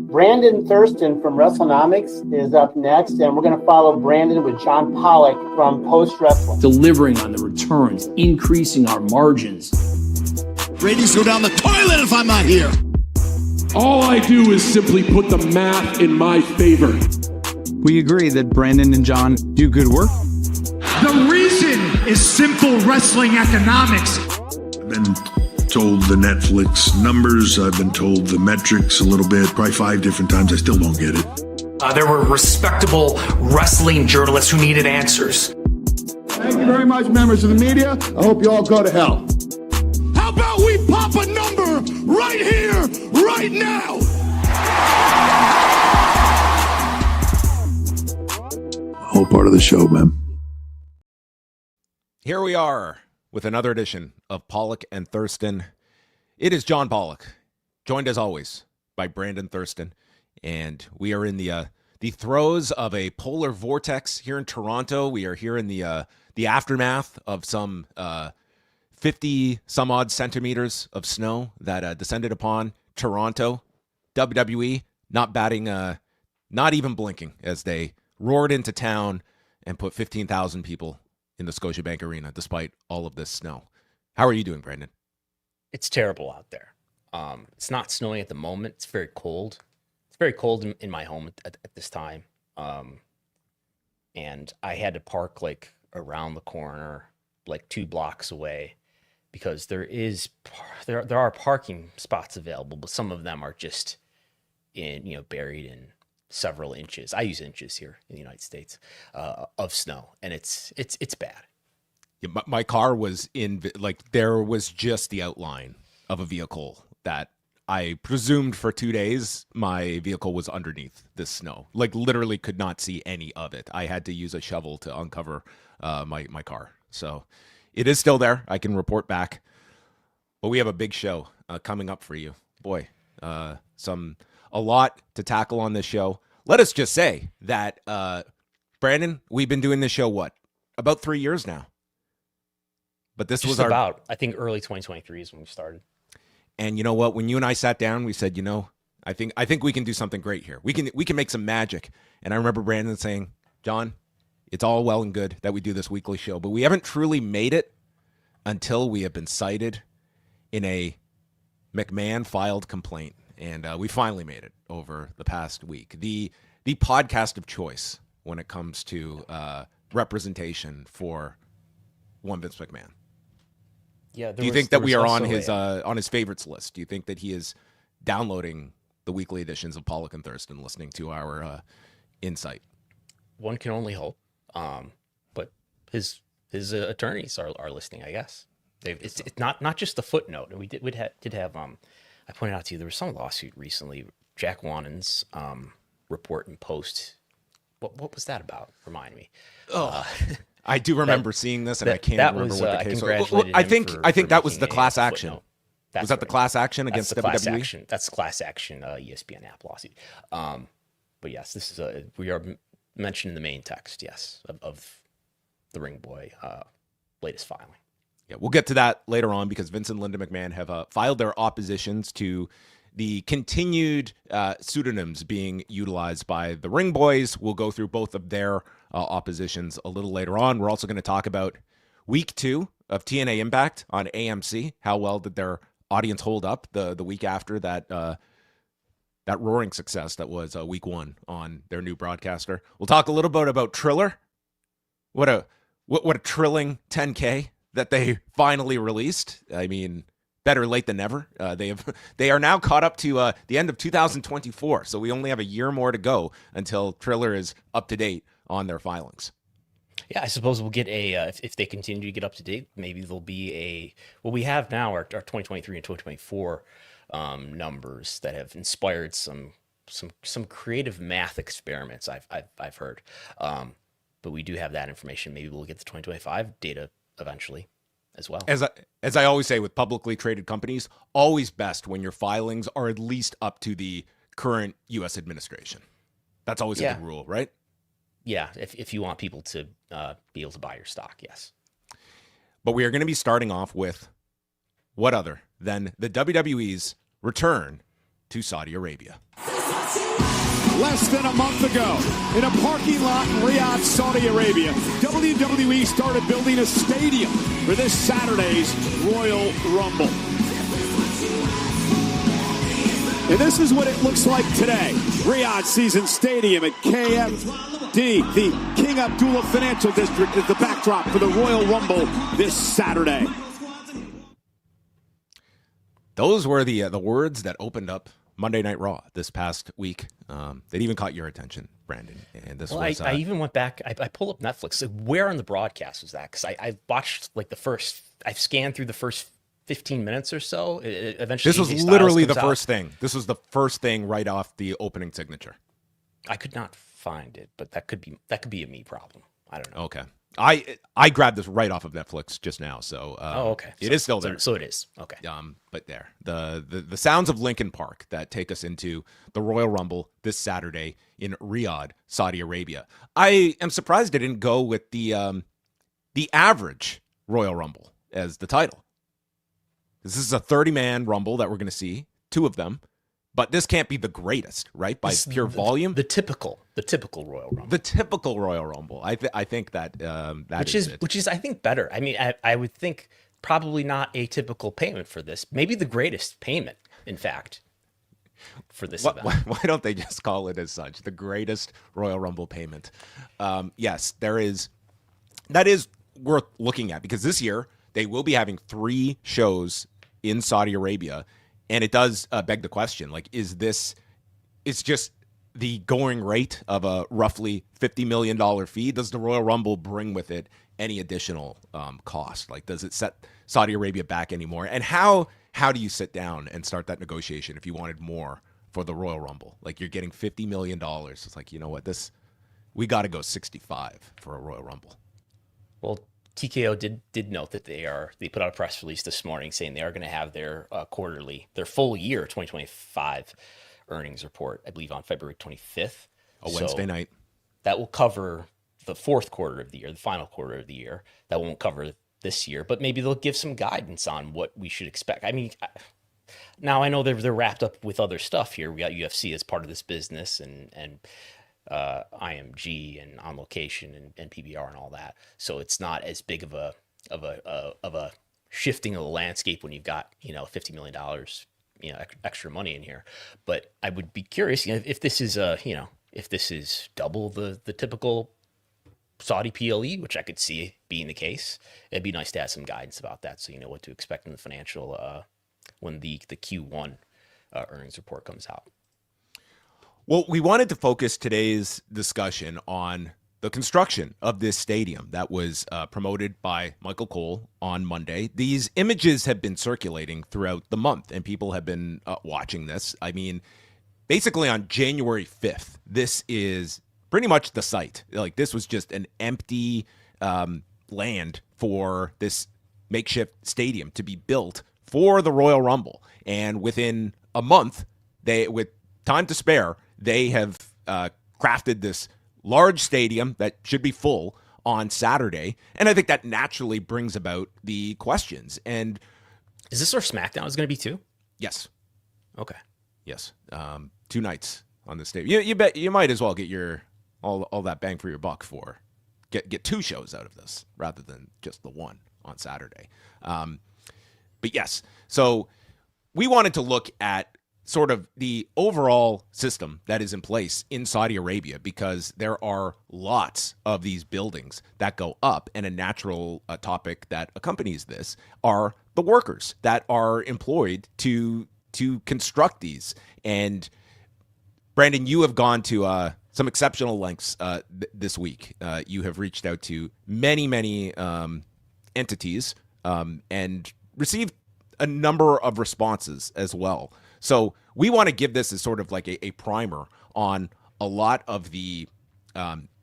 Brandon Thurston from Wrestlenomics is up next, and we're going to follow Brandon with John Pollock from Post Wrestling. Delivering on the returns, increasing our margins. Ratings go down the toilet if I'm not here. All I do is simply put the math in my favor. We agree that Brandon and John do good work. The reason is simple wrestling economics. I've been told the Netflix numbers. I've been told the metrics a little bit, probably 5 different times. I still don't get it. There were respectable wrestling journalists who needed answers. Thank you very much, members of the media. I hope you all go to hell. How about we pop a number right here, right now? Whole part of the show, man. Here we are with another edition of Pollock and Thurston. It is John Pollock, joined as always by Brandon Thurston, and we are in the throes of a polar vortex here in Toronto. We are here in the aftermath of some 50 some odd centimeters of snow that descended upon Toronto. WWE not batting, not even blinking as they roared into town and put 15,000 people in the Scotiabank Arena despite all of this snow. How are you doing, Brandon? It's terrible out there. It's not snowing at the moment. It's very cold. It's very cold in my home at this time. And I had to park like around the corner, like 2 blocks away, because there are parking spots available, but some of them are just buried in several inches. I use inches here in the United States of snow, and it's bad. Yeah, my car was there was just the outline of a vehicle that I presumed for 2 days my vehicle was underneath this snow. Like literally could not see any of it. I had to use a shovel to uncover my car. So it is still there. I can report back. But we have a big show coming up for you. Boy, a lot to tackle on this show. Let us just say that, Brandon, we've been doing this show, about 3 years now. But this was I think early 2023 is when we started. And you know what? When you and I sat down, we said, I think we can do something great here. We can make some magic. And I remember Brandon saying, John, it's all well and good that we do this weekly show, but we haven't truly made it until we have been cited in a McMahon filed complaint. And we finally made it over the past week. The podcast of choice when it comes to representation for one Vince McMahon. Yeah. Do you think that we are on his favorites list? Do you think that he is downloading the weekly editions of Pollock and Thurston, listening to our insight? One can only hope. But his attorneys are listening, I guess. It's not just a footnote. And we did have I pointed out to you there was some lawsuit recently. Jack Wannen's report and post. What was that about? Remind me. I do remember seeing this, and I can't remember what the case was. I think that was the class action. Was that the class action against WWE? That's the class action ESPN app lawsuit. But yes, this is we are mentioned in the main text. Yes, of the Ringboy latest filing. Yeah, we'll get to that later on because Vince and Linda McMahon have filed their oppositions to the continued pseudonyms being utilized by the Ring Boys. We'll go through both of their oppositions a little later on. We're also going to talk about week 2 of TNA Impact on AMC. How well did their audience hold up the week after that roaring success that was week 1 on their new broadcaster? We'll talk a little bit about Triller. What a trilling 10K that they finally released. I mean, better late than never. They are now caught up to the end of 2024, so we only have a year more to go until Triller is up to date on their filings. Yeah, I suppose we'll get if they continue to get up to date, maybe there'll be we have now our 2023 and 2024 numbers that have inspired some creative math experiments I've heard. But we do have that information. Maybe we'll get the 2025 data eventually as well. As I always say with publicly traded companies, always best when your filings are at least up to the current U.S. administration. That's always a good rule, right? Yeah, if you want people to be able to buy your stock, yes. But we are going to be starting off with what other than the WWE's return to Saudi Arabia. Less than a month ago, in a parking lot in Riyadh, Saudi Arabia, WWE started building a stadium for this Saturday's Royal Rumble. And this is what it looks like today. Riyadh Season Stadium at KFD. The King Abdullah Financial District is the backdrop for the Royal Rumble this Saturday. Those were the words that opened up Monday Night Raw this past week. That even caught your attention, Brandon. And this was. I even went back. I pulled up Netflix. Like, where on the broadcast was that? Because I watched like I scanned through the first 15 minutes or so. Eventually, this was literally the first thing. This was the first thing right off the opening signature. I could not find it, but that could be a me problem. I don't know. Okay. I grabbed this right off of Netflix just now, so okay. It is still there. So it is. Okay. But there, the sounds of Lincoln Park that take us into the Royal Rumble this Saturday in Riyadh, Saudi Arabia. I am surprised they didn't go with the average Royal Rumble as the title. This is a 30-man Rumble that we're going to see, 2 of them. But this can't be the greatest, right? By pure volume, the typical Royal Rumble. The typical Royal Rumble. I think that which is I think better. I mean, I would think probably not a typical payment for this. Maybe the greatest payment, in fact, for this event. Why don't they just call it as such? The greatest Royal Rumble payment. Yes, there is. That is worth looking at because this year they will be having 3 shows in Saudi Arabia. And it does beg the question, like, is this, it's just the going rate of a roughly $50 million fee? Does the Royal Rumble bring with it any additional cost? Like, does it set Saudi Arabia back anymore? And how do you sit down and start that negotiation if you wanted more for the Royal Rumble? Like, you're getting $50 million. It's like, you know what, we got to go 65 for a Royal Rumble. Well, TKO did note that they put out a press release this morning saying they are going to have their full year 2025 earnings report, I believe on February 25th. A Wednesday night. That will cover the fourth quarter of the year, the final quarter of the year. That won't cover this year, but maybe they'll give some guidance on what we should expect. I mean, now I know they're wrapped up with other stuff here. We got UFC as part of this business and IMG and On Location and PBR and all that. So it's not as big of a shifting of the landscape when you've got, $50 million, extra money in here. But I would be curious, if this is if this is double the typical Saudi PLE, which I could see being the case, it'd be nice to have some guidance about that. So you know what to expect in the financial, when the Q1 earnings report comes out. Well, we wanted to focus today's discussion on the construction of this stadium that was promoted by Michael Cole on Monday. These images have been circulating throughout the month, and people have been watching this. I mean, basically on January 5th, this is pretty much the site. Like, this was just an empty land for this makeshift stadium to be built for the Royal Rumble. And within a month, with time to spare, they have crafted this large stadium that should be full on Saturday. And I think that naturally brings about the questions. And is this where SmackDown is going to be too? Yes. Okay. Yes. 2 nights on the stadium. You bet you might as well get your all that bang for your buck for get 2 shows out of this rather than just the one on Saturday. But yes, so we wanted to look at sort of the overall system that is in place in Saudi Arabia, because there are lots of these buildings that go up, and a natural topic that accompanies this are the workers that are employed to construct these. And Brandon, you have gone to some exceptional lengths this week. You have reached out to many entities and received a number of responses as well. So we want to give this as sort of like a primer on a lot of the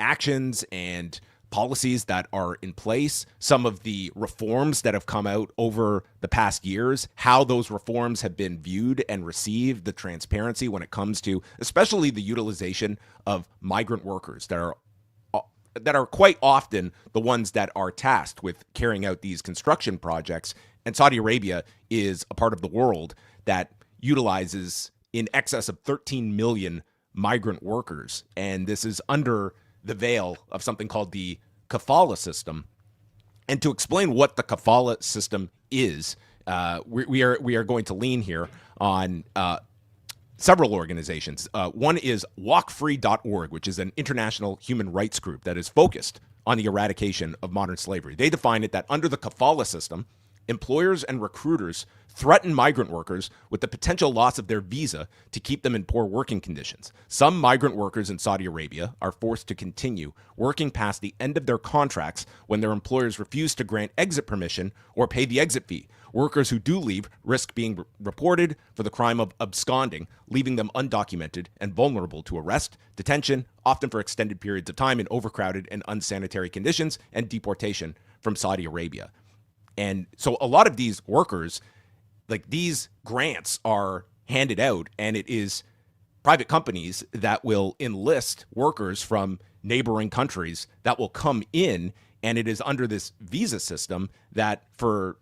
actions and policies that are in place, some of the reforms that have come out over the past years, how those reforms have been viewed and received, the transparency when it comes to especially the utilization of migrant workers that are quite often the ones that are tasked with carrying out these construction projects. And Saudi Arabia is a part of the world that utilizes in excess of 13 million migrant workers. And this is under the veil of something called the kafala system. And to explain what the kafala system is, we are going to lean here on several organizations. One is walkfree.org, which is an international human rights group that is focused on the eradication of modern slavery. They define it that under the kafala system, employers and recruiters threaten migrant workers with the potential loss of their visa to keep them in poor working conditions. Some migrant workers in Saudi Arabia are forced to continue working past the end of their contracts when their employers refuse to grant exit permission or pay the exit fee. Workers who do leave risk being reported for the crime of absconding, leaving them undocumented and vulnerable to arrest, detention, often for extended periods of time in overcrowded and unsanitary conditions, and deportation from Saudi Arabia. And so a lot of these workers, like these grants are handed out, and it is private companies that will enlist workers from neighboring countries that will come in, and it is under this visa system that for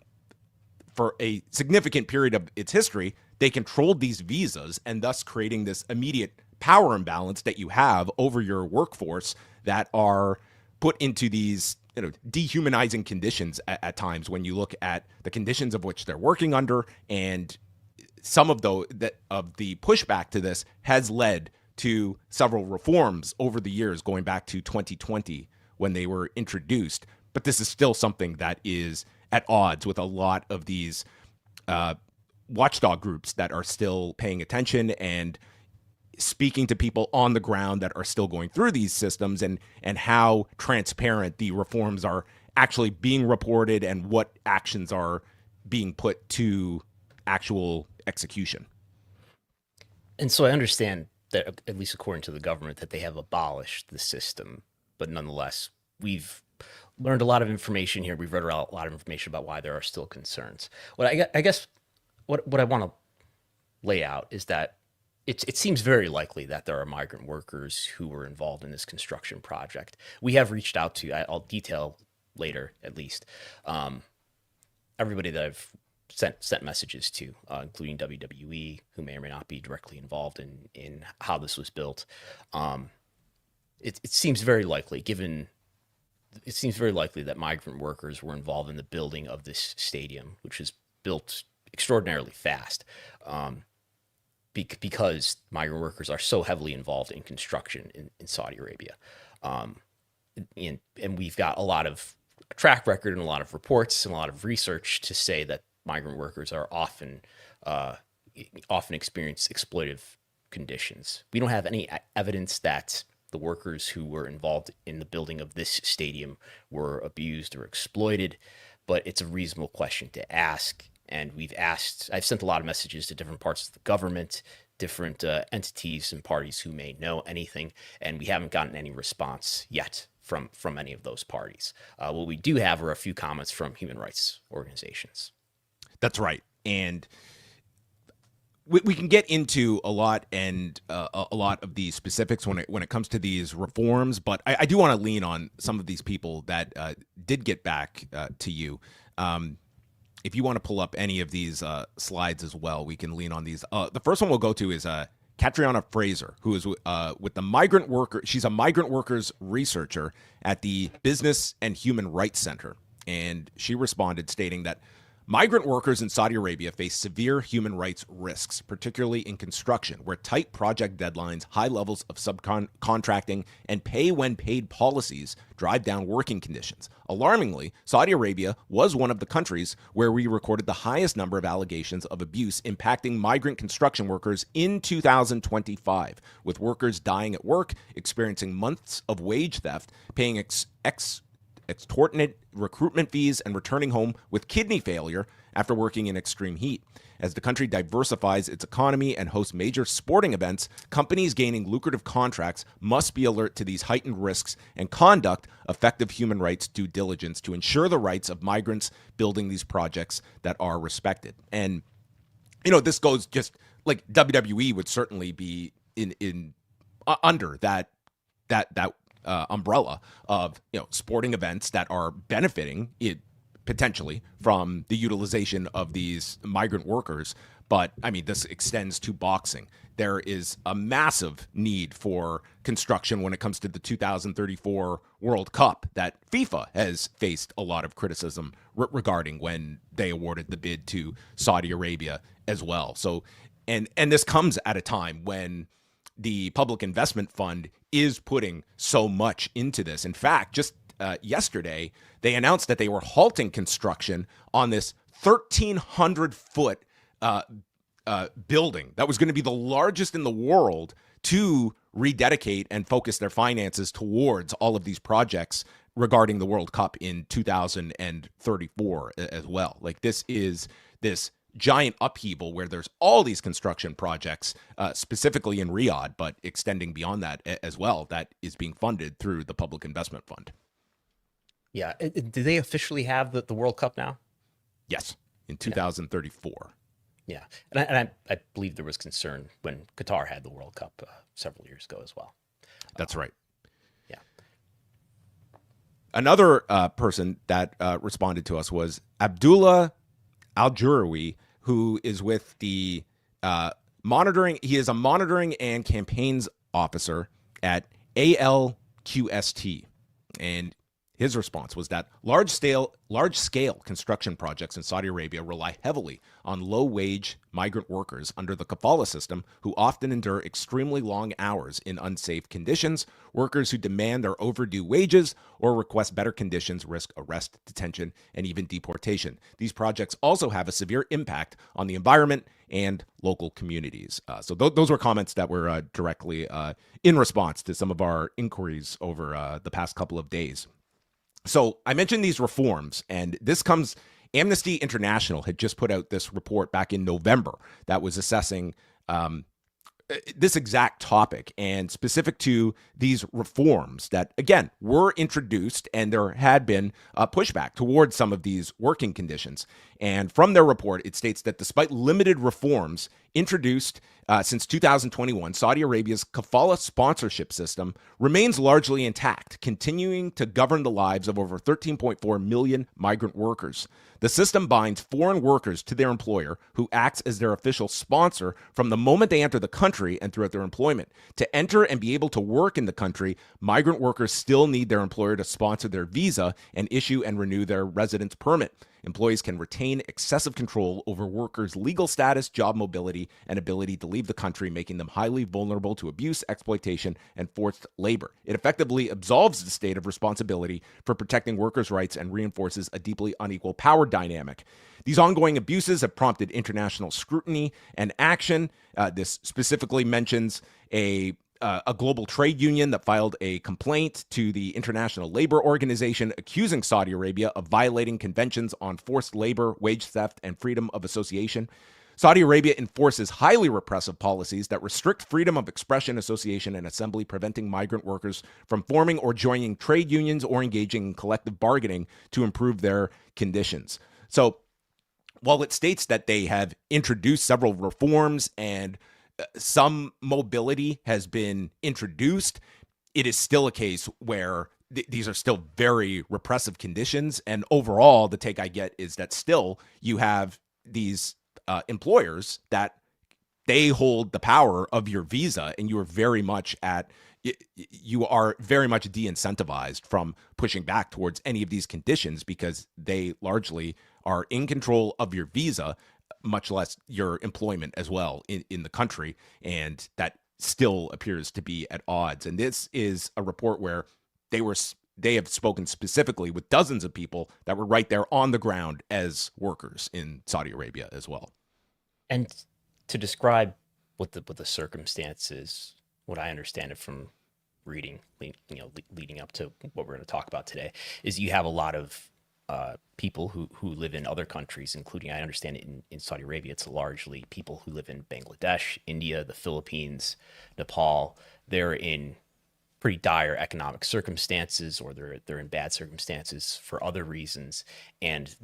a significant period of its history, they controlled these visas, and thus creating this immediate power imbalance that you have over your workforce that are put into these dehumanizing conditions at times when you look at the conditions of which they're working under. And some of the pushback to this has led to several reforms over the years, going back to 2020 when they were introduced. But this is still something that is at odds with a lot of these watchdog groups that are still paying attention and speaking to people on the ground that are still going through these systems, and how transparent the reforms are actually being reported and what actions are being put to actual execution. And so I understand that, at least according to the government, that they have abolished the system, but nonetheless, we've learned a lot of information here. We've read a lot of information about why there are still concerns. What I guess what I want to lay out is that it seems very likely that there are migrant workers who were involved in this construction project. We have reached out to, I'll detail later at least, everybody that I've sent messages to, including WWE, who may or may not be directly involved in how this was built. It seems very likely, that migrant workers were involved in the building of this stadium, which was built extraordinarily fast. Because migrant workers are so heavily involved in construction in Saudi Arabia. And we've got a lot of track record and a lot of reports and a lot of research to say that migrant workers are often experience exploitive conditions. We don't have any evidence that the workers who were involved in the building of this stadium were abused or exploited, but it's a reasonable question to ask. And I've sent a lot of messages to different parts of the government, different entities and parties who may know anything, and we haven't gotten any response yet from any of those parties. What we do have are a few comments from human rights organizations. That's right. And we can get into a lot of the specifics when it comes to these reforms, but I do want to lean on some of these people that did get back to you. If you want to pull up any of these slides as well, we can lean on these. The first one we'll go to is Katriana Fraser, who is with the migrant worker. She's a migrant workers researcher at the Business and Human Rights Center. And she responded stating that migrant workers in Saudi Arabia face severe human rights risks, particularly in construction, where tight project deadlines, high levels of subcontracting, and pay-when-paid policies drive down working conditions. Alarmingly, Saudi Arabia was one of the countries where we recorded the highest number of allegations of abuse impacting migrant construction workers in 2025, with workers dying at work, experiencing months of wage theft, paying extortionate recruitment fees, and returning home with kidney failure after working in extreme heat. As the country diversifies its economy and hosts major sporting events, companies gaining lucrative contracts must be alert to these heightened risks and conduct effective human rights due diligence to ensure the rights of migrants building these projects that are respected. And, this goes just like WWE would certainly be in under that umbrella of sporting events that are benefiting it potentially from the utilization of these migrant workers. but I mean, this extends to boxing. There is a massive need for construction when it comes to the 2034 World Cup that FIFA has faced a lot of criticism regarding when they awarded the bid to Saudi Arabia as well. So, and this comes at a time when the Public Investment Fund is putting so much into this. In fact, just yesterday, they announced that they were halting construction on this 1,300-foot building that was going to be the largest in the world to rededicate and focus their finances towards all of these projects regarding the World Cup in 2034 as well. Like, this is this giant upheaval where there's all these construction projects, specifically in Riyadh, but extending beyond that as well, that is being funded through the Public Investment Fund. Yeah. Do they officially have the World Cup now? Yes, in 2034. Yeah. And I believe there was concern when Qatar had the World Cup several years ago as well. That's right. Yeah. Another person that responded to us was Abdullah Al-Jurawi, who is with the monitoring. He is a monitoring and campaigns officer at ALQST. And his response was that large-scale construction projects in Saudi Arabia rely heavily on low-wage migrant workers under the kafala system who often endure extremely long hours in unsafe conditions. Workers who demand their overdue wages or request better conditions risk arrest, detention, and even deportation. These projects also have a severe impact on the environment and local communities. So those were comments that were directly in response to some of our inquiries over the past couple of days. So I mentioned these reforms, and this comes, Amnesty International had just put out this report back in November that was assessing this exact topic and specific to these reforms that, again, were introduced, and there had been a pushback towards some of these working conditions. And from their report, it states that despite limited reforms introduced since 2021, Saudi Arabia's kafala sponsorship system remains largely intact, continuing to govern the lives of over 13.4 million migrant workers. The system binds foreign workers to their employer, who acts as their official sponsor from the moment they enter the country and throughout their employment. To enter and be able to work in the country, migrant workers still need their employer to sponsor their visa and issue and renew their residence permit. Employees can retain excessive control over workers' legal status, job mobility, and ability to leave the country, making them highly vulnerable to abuse, exploitation, and forced labor. It effectively absolves the state of responsibility for protecting workers' rights and reinforces a deeply unequal power dynamic. These ongoing abuses have prompted international scrutiny and action. This specifically mentions a global trade union that filed a complaint to the International Labor Organization accusing Saudi Arabia of violating conventions on forced labor, wage theft, and freedom of association. Saudi Arabia enforces highly repressive policies that restrict freedom of expression, association, and assembly, preventing migrant workers from forming or joining trade unions or engaging in collective bargaining to improve their conditions. So while it states that they have introduced several reforms and some mobility has been introduced, it is still a case where these are still very repressive conditions. And overall, the take I get is that still you have these employers that they hold the power of your visa, and you are very much de-incentivized from pushing back towards any of these conditions because they largely are in control of your visa, much less your employment as well in the country. And that still appears to be at odds. And this is a report where they have spoken specifically with dozens of people that were right there on the ground as workers in Saudi Arabia as well. And to describe what the circumstances, what I understand it from reading, leading up to what we're going to talk about today, is you have a lot of people who live in other countries, including, I understand it in Saudi Arabia, it's largely people who live in Bangladesh, India, the Philippines, Nepal. They're in pretty dire economic circumstances, or they're in bad circumstances for other reasons, and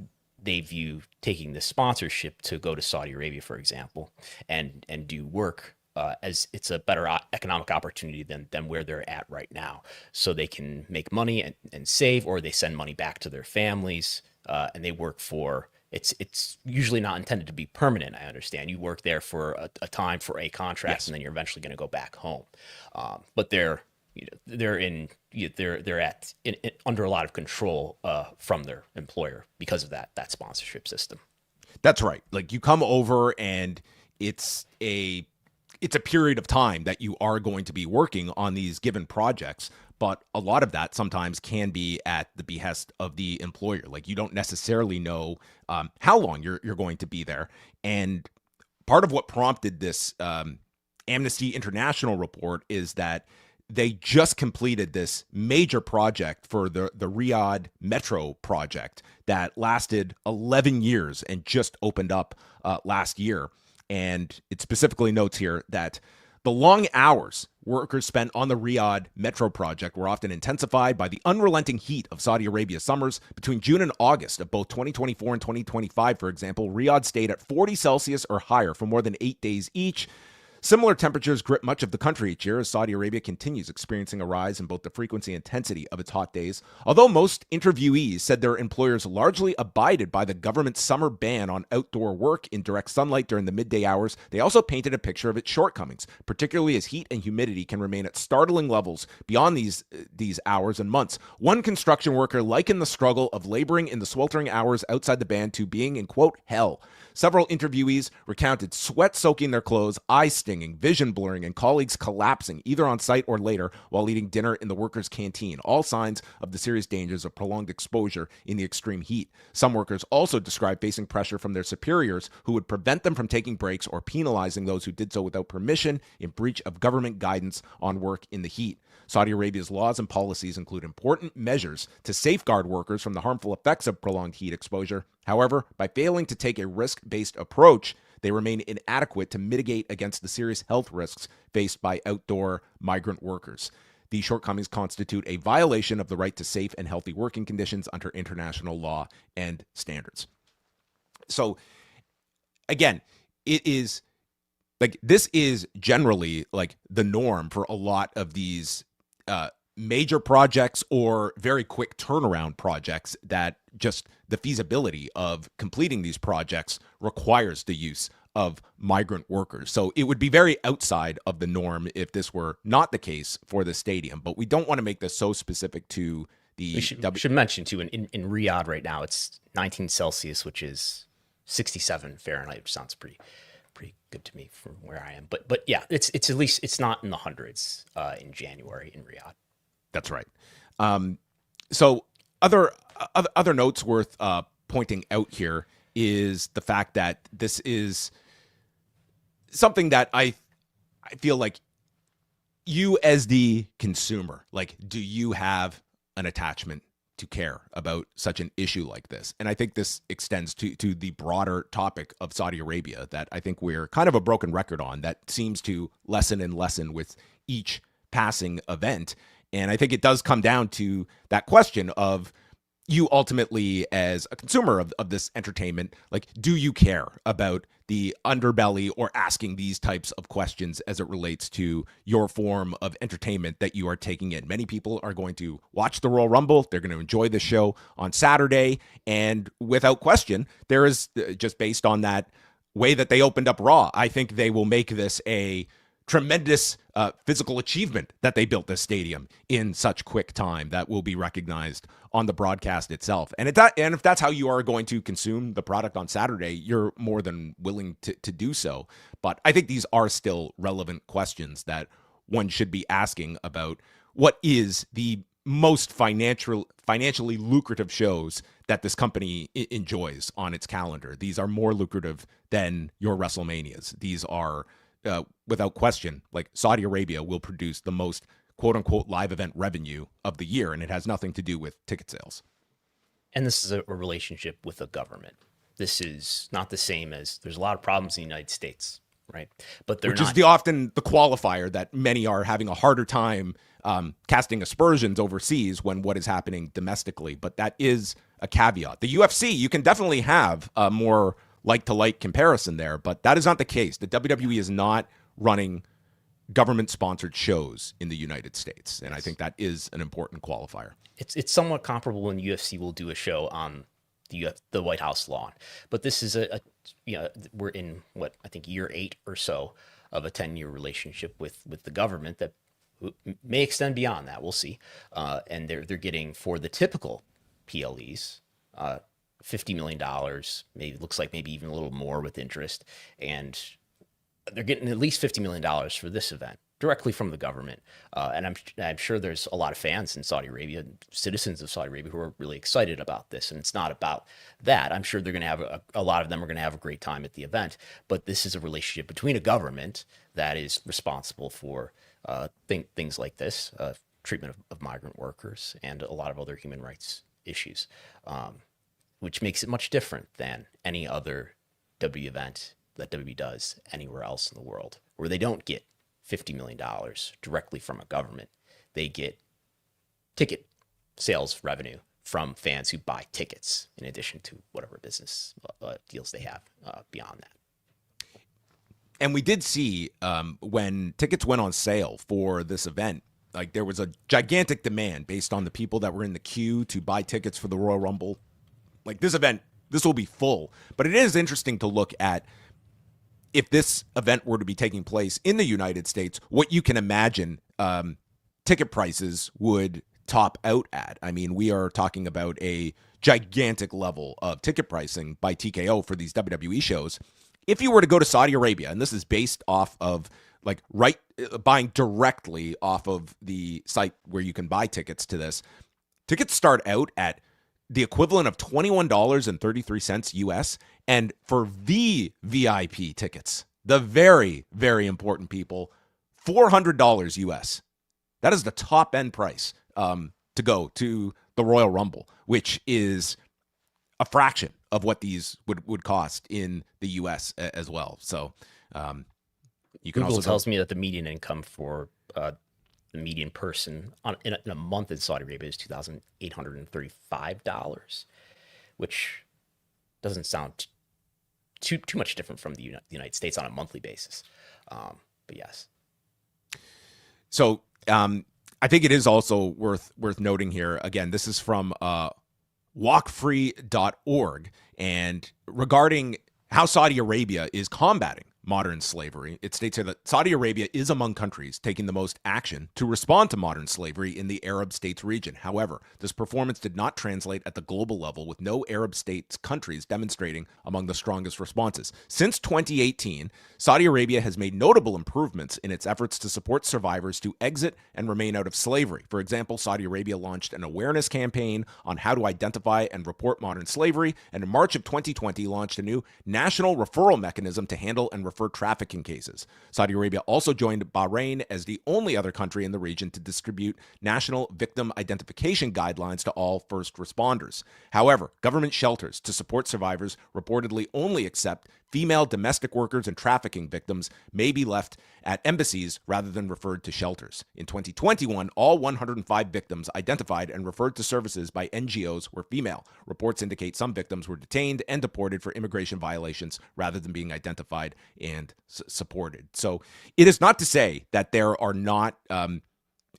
they view taking the sponsorship to go to Saudi Arabia, for example, and do work as it's a better economic opportunity than where they're at right now. So they can make money and save, or they send money back to their families, and they work for it's usually not intended to be permanent. I understand you work there for a time for a contract, Yes. and then you're eventually going to go back home. But they're under a lot of control from their employer because of that sponsorship system. That's right. Like you come over and it's a period of time that you are going to be working on these given projects, but a lot of that sometimes can be at the behest of the employer. Like you don't necessarily know how long you're going to be there. And part of what prompted this Amnesty International report is that they just completed this major project for the Riyadh Metro project that lasted 11 years and just opened up last year. And it specifically notes here that the long hours workers spent on the Riyadh Metro project were often intensified by the unrelenting heat of Saudi Arabia's summers. Between June and August of both 2024 and 2025, for example, Riyadh stayed at 40 Celsius or higher for more than 8 days each. Similar temperatures grip much of the country each year as Saudi Arabia continues experiencing a rise in both the frequency and intensity of its hot days. Although most interviewees said their employers largely abided by the government's summer ban on outdoor work in direct sunlight during the midday hours, they also painted a picture of its shortcomings, particularly as heat and humidity can remain at startling levels beyond these hours and months. One construction worker likened the struggle of laboring in the sweltering hours outside the ban to being in, quote, hell. Several interviewees recounted sweat soaking their clothes, eyes stinging, vision blurring, and colleagues collapsing either on site or later while eating dinner in the workers' canteen, all signs of the serious dangers of prolonged exposure in the extreme heat. Some workers also described facing pressure from their superiors who would prevent them from taking breaks or penalizing those who did so without permission in breach of government guidance on work in the heat. Saudi Arabia's laws and policies include important measures to safeguard workers from the harmful effects of prolonged heat exposure. However, by failing to take a risk-based approach, they remain inadequate to mitigate against the serious health risks faced by outdoor migrant workers. These shortcomings constitute a violation of the right to safe and healthy working conditions under international law and standards. So, again, it is like this is generally like the norm for a lot of these major projects or very quick turnaround projects that just the feasibility of completing these projects requires the use of migrant workers. So it would be very outside of the norm if this were not the case for the stadium. But we don't want to make this so specific to the... We should mention, too, in Riyadh right now, it's 19 Celsius, which is 67 Fahrenheit, which sounds pretty good to me from where I am. But yeah, it's at least it's not in the hundreds in January in Riyadh. That's right. So other notes worth pointing out here is the fact that this is something that I feel like you as the consumer, like, do you have an attachment to care about such an issue like this? And I think this extends to the broader topic of Saudi Arabia that I think we're kind of a broken record on that seems to lessen and lessen with each passing event. And I think it does come down to that question of you ultimately as a consumer of this entertainment, like, do you care about the underbelly or asking these types of questions as it relates to your form of entertainment that you are taking in? Many people are going to watch the Royal Rumble. They're going to enjoy the show on Saturday. And without question, there is just based on that way that they opened up Raw, I think they will make this a tremendous physical achievement that they built this stadium in such quick time that will be recognized on the broadcast itself. And if that's how you are going to consume the product on Saturday, you're more than willing to do so. But I think these are still relevant questions that one should be asking about what is the most financially lucrative shows that this company enjoys on its calendar. These are more lucrative than your WrestleManias. These are without question, like, Saudi Arabia will produce the most quote-unquote live event revenue of the year, and it has nothing to do with ticket sales. And this is a relationship with a government. This is not the same as, there's a lot of problems in the United States, right? But they're Which is often the qualifier that many are having a harder time casting aspersions overseas when what is happening domestically. But that is a caveat. The UFC, you can definitely have a more like-to-like comparison there, but that is not the case. The WWE is not running government-sponsored shows in the United States, and I think that is an important qualifier. It's somewhat comparable when UFC will do a show on the White House lawn. But this is we're in what I think year 8 or so of a 10-year relationship with the government that may extend beyond that. We'll see. And they're getting, for the typical PLEs, $50 million, maybe looks like maybe even a little more with interest. And they're getting at least $50 million for this event directly from the government. And I'm sure there's a lot of fans in Saudi Arabia, citizens of Saudi Arabia, who are really excited about this. And it's not about that. I'm sure they're going to have a lot of them are going to have a great time at the event. But this is a relationship between a government that is responsible for things like this, treatment of migrant workers and a lot of other human rights issues, which makes it much different than any other W event that WWE does anywhere else in the world, where they don't get $50 million directly from a government. They get ticket sales revenue from fans who buy tickets, in addition to whatever business deals they have beyond that. And we did see when tickets went on sale for this event, like there was a gigantic demand based on the people that were in the queue to buy tickets for the Royal Rumble. Like this event, this will be full. But it is interesting to look at, if this event were to be taking place in the United States, what you can imagine ticket prices would top out at. I mean, we are talking about a gigantic level of ticket pricing by TKO for these WWE shows. If you were to go to Saudi Arabia, and this is based off of buying directly off of the site where you can buy tickets to this, tickets start out at the equivalent of $21.33 US. And for the VIP tickets, the very, very important people, $400 US. That is the top end price to go to the Royal Rumble, which is a fraction of what these would cost in the US as well. So you can Google also tells me that the median income for the median person in a month in Saudi Arabia is $2,835, which doesn't sound too much different from the United States on a monthly basis. But yes. So I think it is also worth noting here. Again, this is from walkfree.org, and regarding how Saudi Arabia is combating modern slavery, it states here that Saudi Arabia is among countries taking the most action to respond to modern slavery in the Arab states region. However, this performance did not translate at the global level, with no Arab states countries demonstrating among the strongest responses. Since 2018, Saudi Arabia has made notable improvements in its efforts to support survivors to exit and remain out of slavery. For example, Saudi Arabia launched an awareness campaign on how to identify and report modern slavery, and in March of 2020 launched a new national referral mechanism to handle and refer trafficking cases. Saudi Arabia also joined Bahrain as the only other country in the region to distribute national victim identification guidelines to all first responders. However, government shelters to support survivors reportedly only accept female domestic workers, and trafficking victims may be left at embassies rather than referred to shelters. In 2021, all 105 victims identified and referred to services by NGOs were female. Reports indicate some victims were detained and deported for immigration violations rather than being identified and supported. So it is not to say that there are not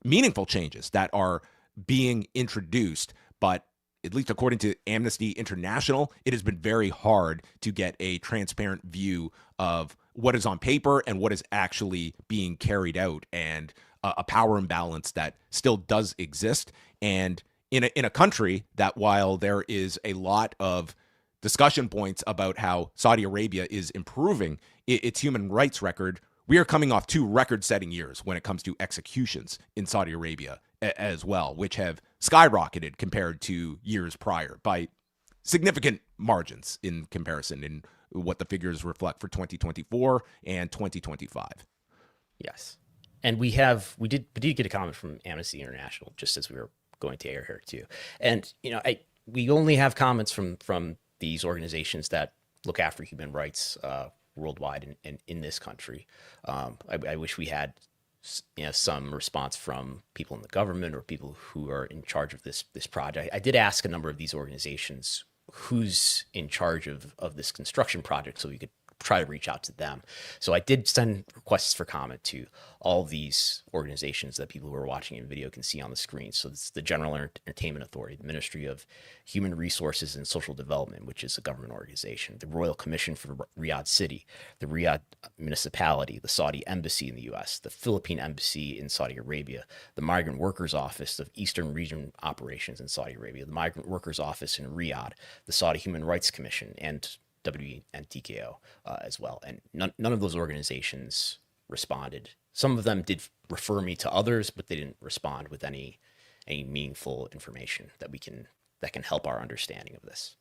meaningful changes that are being introduced, but at least according to Amnesty International, it has been very hard to get a transparent view of what is on paper and what is actually being carried out, and a power imbalance that still does exist. And in a country that, while there is a lot of discussion points about how Saudi Arabia is improving its human rights record, we are coming off 2 record-setting years when it comes to executions in Saudi Arabia as well, which have skyrocketed compared to years prior by significant margins in comparison in what the figures reflect for 2024 and 2025. Yes. And we did get a comment from Amnesty International just as we were going to air here too. And, we only have comments from these organizations that look after human rights worldwide and in this country. I wish we had some response from people in the government or people who are in charge of this project. I did ask a number of these organizations who's in charge of this construction project, so we could try to reach out to them. So I did send requests for comment to all these organizations that people who are watching in video can see on the screen. So it's the General Entertainment Authority, the Ministry of Human Resources and Social Development, which is a government organization, the Royal Commission for Riyadh City, the Riyadh Municipality, the Saudi Embassy in the U.S., the Philippine Embassy in Saudi Arabia, the Migrant Workers Office of Eastern Region Operations in Saudi Arabia, the Migrant Workers Office in Riyadh, the Saudi Human Rights Commission, and WWE and TKO as well. And none of those organizations responded. Some of them did refer me to others, but they didn't respond with any meaningful information that can help our understanding of this.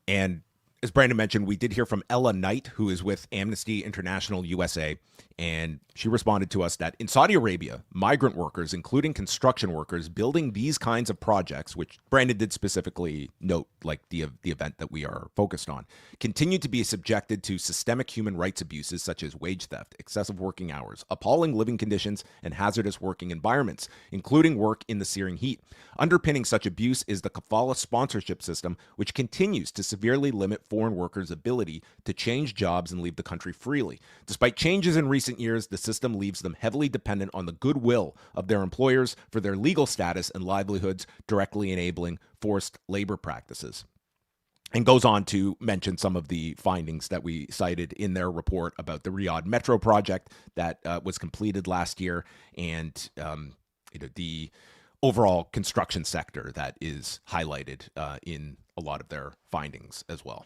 And as Brandon mentioned, we did hear from Ella Knight, who is with Amnesty International USA, and she responded to us that in Saudi Arabia, migrant workers, including construction workers, building these kinds of projects, which Brandon did specifically note, like the event that we are focused on, continue to be subjected to systemic human rights abuses such as wage theft, excessive working hours, appalling living conditions, and hazardous working environments, including work in the searing heat. Underpinning such abuse is the kafala sponsorship system, which continues to severely limit foreign workers' ability to change jobs and leave the country freely. Despite changes in recent years, the system leaves them heavily dependent on the goodwill of their employers for their legal status and livelihoods, directly enabling forced labor practices. And goes on to mention some of the findings that we cited in their report about the Riyadh Metro project that was completed last year, and the overall construction sector that is highlighted in a lot of their findings as well.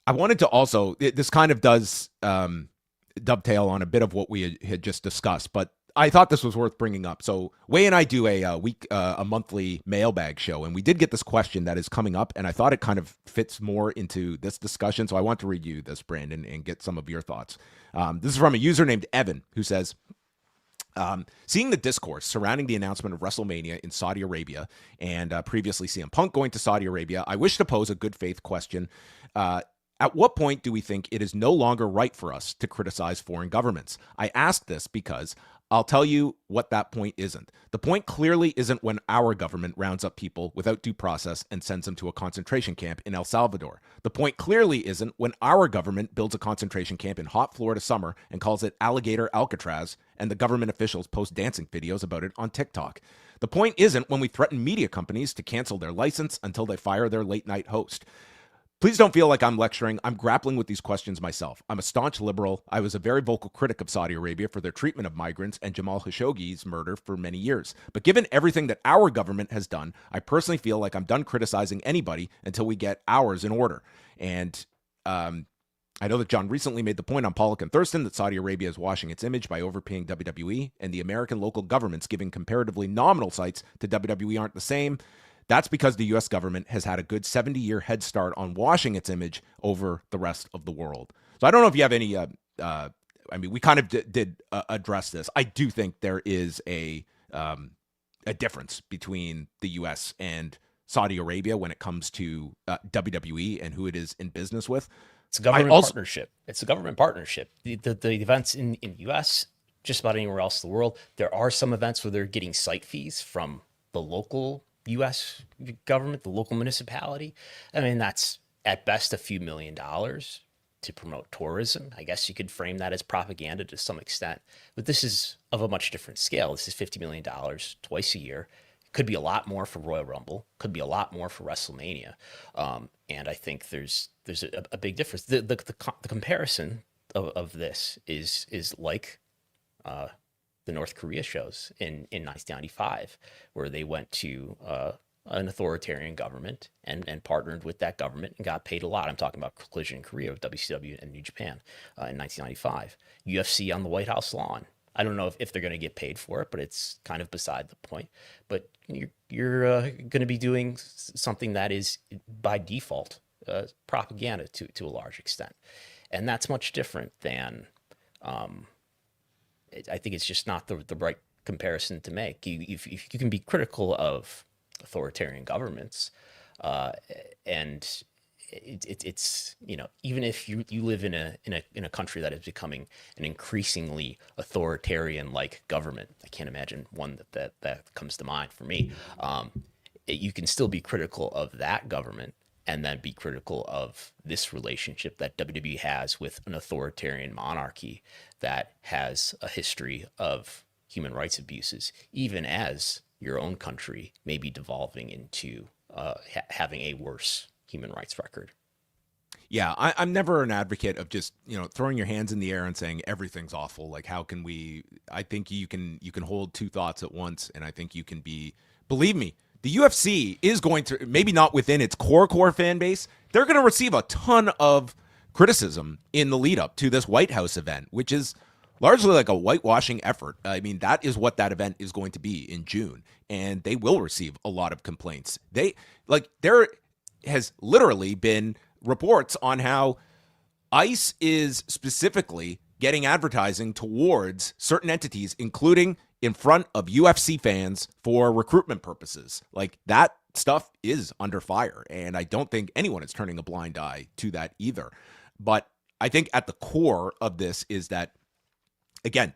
I wanted to also, this kind of does dovetail on a bit of what we had just discussed, but I thought this was worth bringing up. So Wei and I do a monthly mailbag show, and we did get this question that is coming up, and I thought it kind of fits more into this discussion. So I want to read you this, Brandon, and get some of your thoughts. This is from a user named Evan, who says, seeing the discourse surrounding the announcement of WrestleMania in Saudi Arabia and previously CM Punk going to Saudi Arabia, I wish to pose a good faith question. At what point do we think it is no longer right for us to criticize foreign governments? I ask this because I'll tell you what that point isn't. The point clearly isn't when our government rounds up people without due process and sends them to a concentration camp in El Salvador. The point clearly isn't when our government builds a concentration camp in hot Florida summer and calls it Alligator Alcatraz, and the government officials post dancing videos about it on TikTok. The point isn't when we threaten media companies to cancel their license until they fire their late-night host. Please don't feel like I'm lecturing. I'm grappling with these questions myself. I'm a staunch liberal. I was a very vocal critic of Saudi Arabia for their treatment of migrants and Jamal Khashoggi's murder for many years. But given everything that our government has done, I personally feel like I'm done criticizing anybody until we get ours in order. And I know that John recently made the point on Pollock and Thurston that Saudi Arabia is washing its image by overpaying WWE, and the American local governments giving comparatively nominal sites to WWE aren't the same. That's because the U.S. government has had a good 70-year head start on washing its image over the rest of the world. So I don't know if you have any, we kind of did address this. I do think there is a difference between the U.S. and Saudi Arabia when it comes to WWE and who it is in business with. It's a government partnership. It's a government partnership. The events in the U.S., just about anywhere else in the world, there are some events where they're getting site fees from the local U.S. government, the local municipality. I mean, that's at best a few $1 million to promote tourism. I guess you could frame that as propaganda to some extent, but this is of a much different scale. This is $50 million twice a year. Could be a lot more for Royal Rumble. Could be a lot more for WrestleMania. And I think there's a big difference. The comparison of this is like the North Korea shows in 1995, where they went to an authoritarian government and partnered with that government and got paid a lot. I'm talking about Collision in Korea with WCW and New Japan in 1995. UFC on the White House lawn. I don't know if they're going to get paid for it, but it's kind of beside the point. But you're going to be doing something that is by default propaganda to a large extent, and that's much different than. I think it's just not the right comparison to make. You can be critical of authoritarian governments, and it's even if you live in a country that is becoming an increasingly authoritarian like government. I can't imagine one that comes to mind for me. You can still be critical of that government and then be critical of this relationship that WWE has with an authoritarian monarchy that has a history of human rights abuses, even as your own country may be devolving into having a worse human rights record. Yeah, I'm never an advocate of just, throwing your hands in the air and saying everything's awful. Like, how can we? I think you can hold two thoughts at once, and I think you can be. Believe me, the UFC is going to, maybe not within its core fan base, they're going to receive a ton of criticism in the lead up to this White House event, which is largely like a whitewashing effort. I mean, that is what that event is going to be in June, and they will receive a lot of complaints. There has literally been reports on how ICE is specifically getting advertising towards certain entities, including in front of UFC fans for recruitment purposes. Like, that stuff is under fire, and I don't think anyone is turning a blind eye to that either. But I think at the core of this is that, again,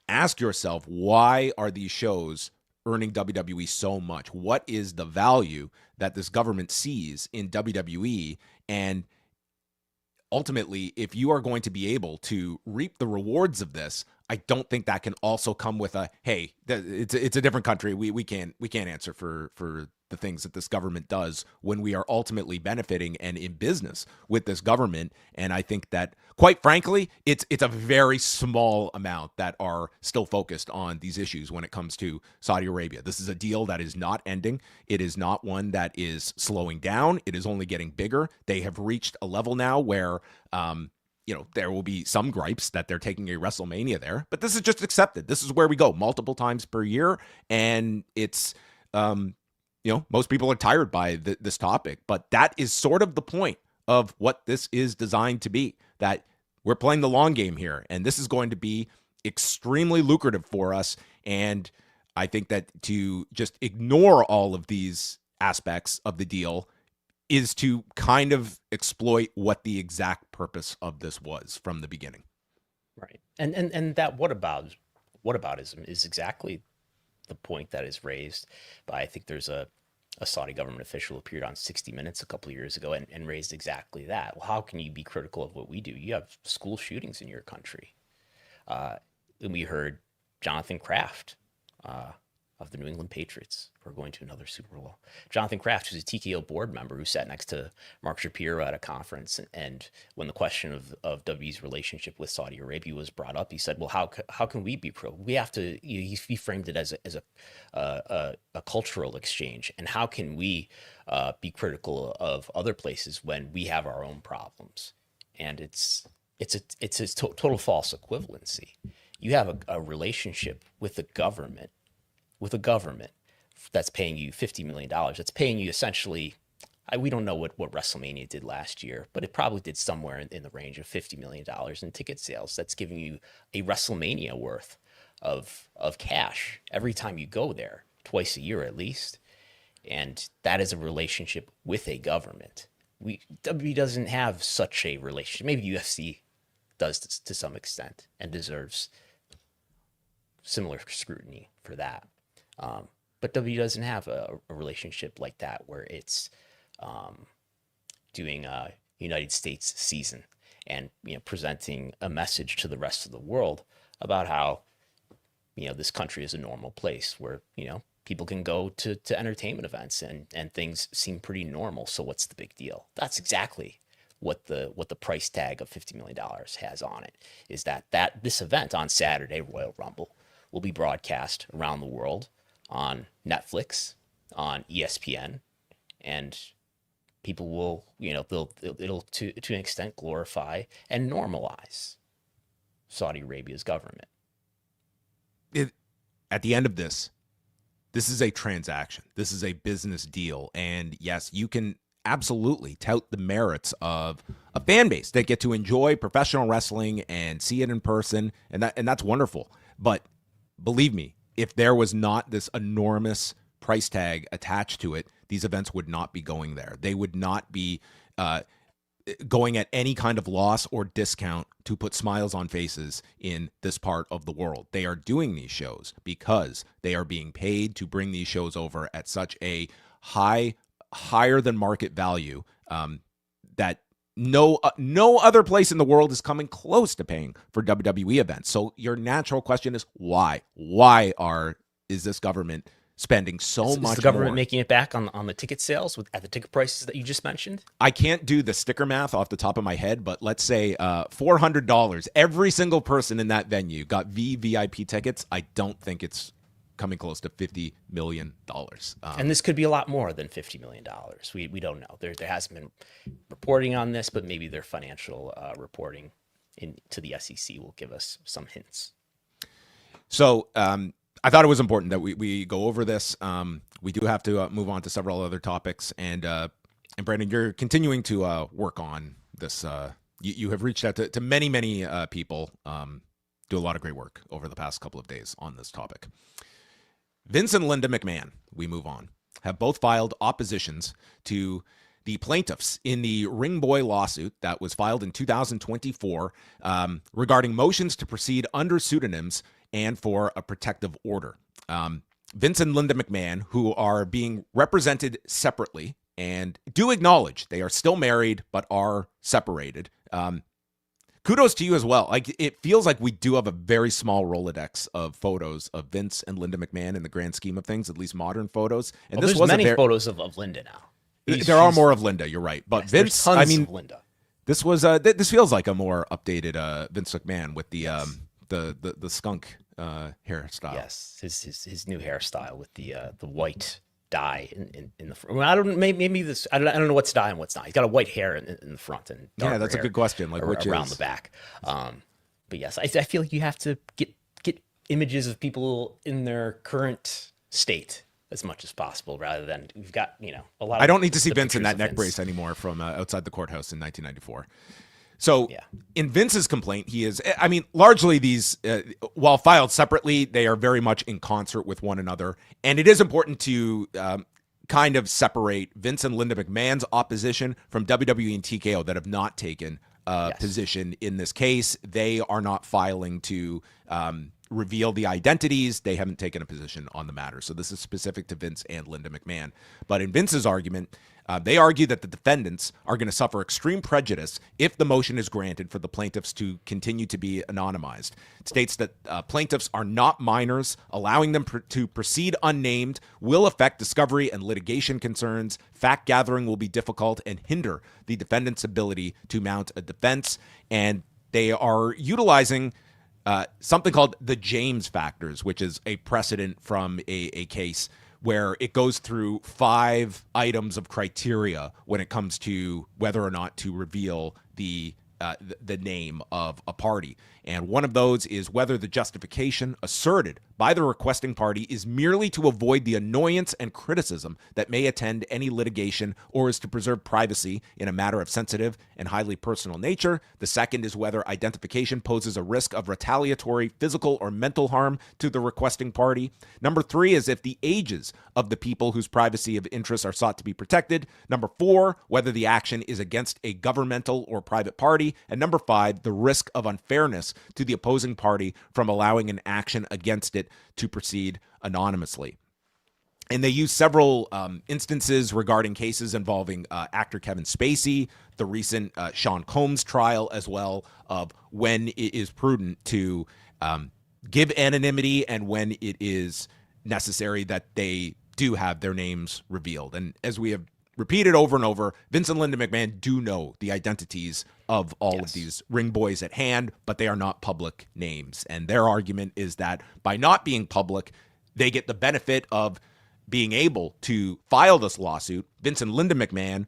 ask yourself, why are these shows earning WWE so much? What is the value that this government sees in WWE? And ultimately, if you are going to be able to reap the rewards of this, I don't think that can also come with a, hey, it's a different country. We can't answer for the things that this government does when we are ultimately benefiting and in business with this government. And I think that, quite frankly, it's a very small amount that are still focused on these issues when it comes to Saudi Arabia. This is a deal that is not ending. It is not one that is slowing down. It is only getting bigger. They have reached a level now where, there will be some gripes that they're taking a WrestleMania there, but this is just accepted. This is where we go multiple times per year. And it's, most people are tired by this topic, but that is sort of the point of what this is designed to be, that we're playing the long game here, and this is going to be extremely lucrative for us. And I think that to just ignore all of these aspects of the deal is to kind of exploit what the exact purpose of this was from the beginning. Right. And that whataboutism is exactly the point that is raised by, I think there's a Saudi government official who appeared on 60 Minutes a couple of years ago and raised exactly that. Well, how can you be critical of what we do? You have school shootings in your country. And we heard Jonathan Kraft of the New England Patriots, who are going to another Super Bowl. Jonathan Kraft, who's a TKO board member, who sat next to Mark Shapiro at a conference, and when the question of WWE's relationship with Saudi Arabia was brought up, he said, "Well, how can we be pro? We have to." He framed it as a cultural exchange, and how can we be critical of other places when we have our own problems? And it's a total false equivalency. You have a relationship with a government that's paying you $50 million. That's paying you essentially, we don't know what WrestleMania did last year, but it probably did somewhere in the range of $50 million in ticket sales. That's giving you a WrestleMania worth of cash every time you go there, twice a year at least. And that is a relationship with a government. WWE doesn't have such a relationship. Maybe UFC does to some extent and deserves similar scrutiny for that. But WWE doesn't have a relationship like that where it's doing a United States season and presenting a message to the rest of the world about how this country is a normal place where people can go to entertainment events and things seem pretty normal. So what's the big deal? That's exactly what the price tag of $50 million has on it, is that this event on Saturday, Royal Rumble, will be broadcast around the world on Netflix, on ESPN, and people will, it'll to an extent glorify and normalize Saudi Arabia's government. At the end of this is a transaction. This is a business deal. And yes, you can absolutely tout the merits of a fan base that get to enjoy professional wrestling and see it in person, and that's wonderful. But believe me, if there was not this enormous price tag attached to it, these events would not be going there. They would not be going at any kind of loss or discount to put smiles on faces in this part of the world. They are doing these shows because they are being paid to bring these shows over at such a high higher than market value that no other place in the world is coming close to paying for WWE events. So your natural question is why? Is this government spending so much? Is the government more? making it back on the ticket sales at the ticket prices that you just mentioned? I can't do the sticker math off the top of my head, but let's say $400. Every single person in that venue got VIP tickets. I don't think it's coming close to $50 million. And this could be a lot more than $50 million. We don't know. There hasn't been reporting on this, but maybe their financial reporting to the SEC will give us some hints. So I thought it was important that we go over this. We do have to move on to several other topics. And Brandon, you're continuing to work on this. You have reached out to many, many people, do a lot of great work over the past couple of days on this topic. Vince and Linda McMahon, we move on, have both filed oppositions to the plaintiffs in the Ringboy lawsuit that was filed in 2024 regarding motions to proceed under pseudonyms and for a protective order. Vince and Linda McMahon, who are being represented separately and do acknowledge they are still married but are separated. Kudos to you as well. Like, it feels like we do have a very small Rolodex of photos of Vince and Linda McMahon in the grand scheme of things, at least modern photos. And well, this was many photos of Linda now. There are more of Linda. You're right, but yes, Vince. I mean, of Linda. This was this feels like a more updated Vince McMahon with the the skunk hairstyle. Yes, his new hairstyle with the white dye in the front. Well, I don't maybe this. I don't know what's dye and what's not. He's got a white hair in the front and yeah, that's a good question. Like which around is the back. But yes, I feel like you have to get images of people in their current state as much as possible, rather than we've got a lot. I don't need to see Vince in that neck brace anymore from outside the courthouse in 1994. So in Vince's complaint, he is, I mean, largely these, while filed separately, they are very much in concert with one another. And it is important to kind of separate Vince and Linda McMahon's opposition from WWE and TKO that have not taken a position in this case. They are not filing to reveal the identities. They haven't taken a position on the matter. So this is specific to Vince and Linda McMahon. But in Vince's argument, they argue that the defendants are going to suffer extreme prejudice if the motion is granted for the plaintiffs to continue to be anonymized. It states that plaintiffs are not minors. Allowing them to proceed unnamed will affect discovery and litigation concerns. Fact gathering will be difficult and hinder the defendant's ability to mount a defense. And they are utilizing something called the James factors, which is a precedent from a case where it goes through 5 items of criteria when it comes to whether or not to reveal the name of a party. And one of those is whether the justification asserted by the requesting party is merely to avoid the annoyance and criticism that may attend any litigation or is to preserve privacy in a matter of sensitive and highly personal nature. The second is whether identification poses a risk of retaliatory physical or mental harm to the requesting party. Number 3 is if the ages of the people whose privacy of interest are sought to be protected. Number 4, whether the action is against a governmental or private party. And number 5, the risk of unfairness to the opposing party from allowing an action against it to proceed anonymously. And they use several instances regarding cases involving actor Kevin Spacey, the recent Sean Combs trial as well, of when it is prudent to give anonymity and when it is necessary that they do have their names revealed. And as we have repeated over and over, Vince and Linda McMahon do know the identities of all of these ring boys at hand, but they are not public names. And their argument is that by not being public, they get the benefit of being able to file this lawsuit. Vince and Linda McMahon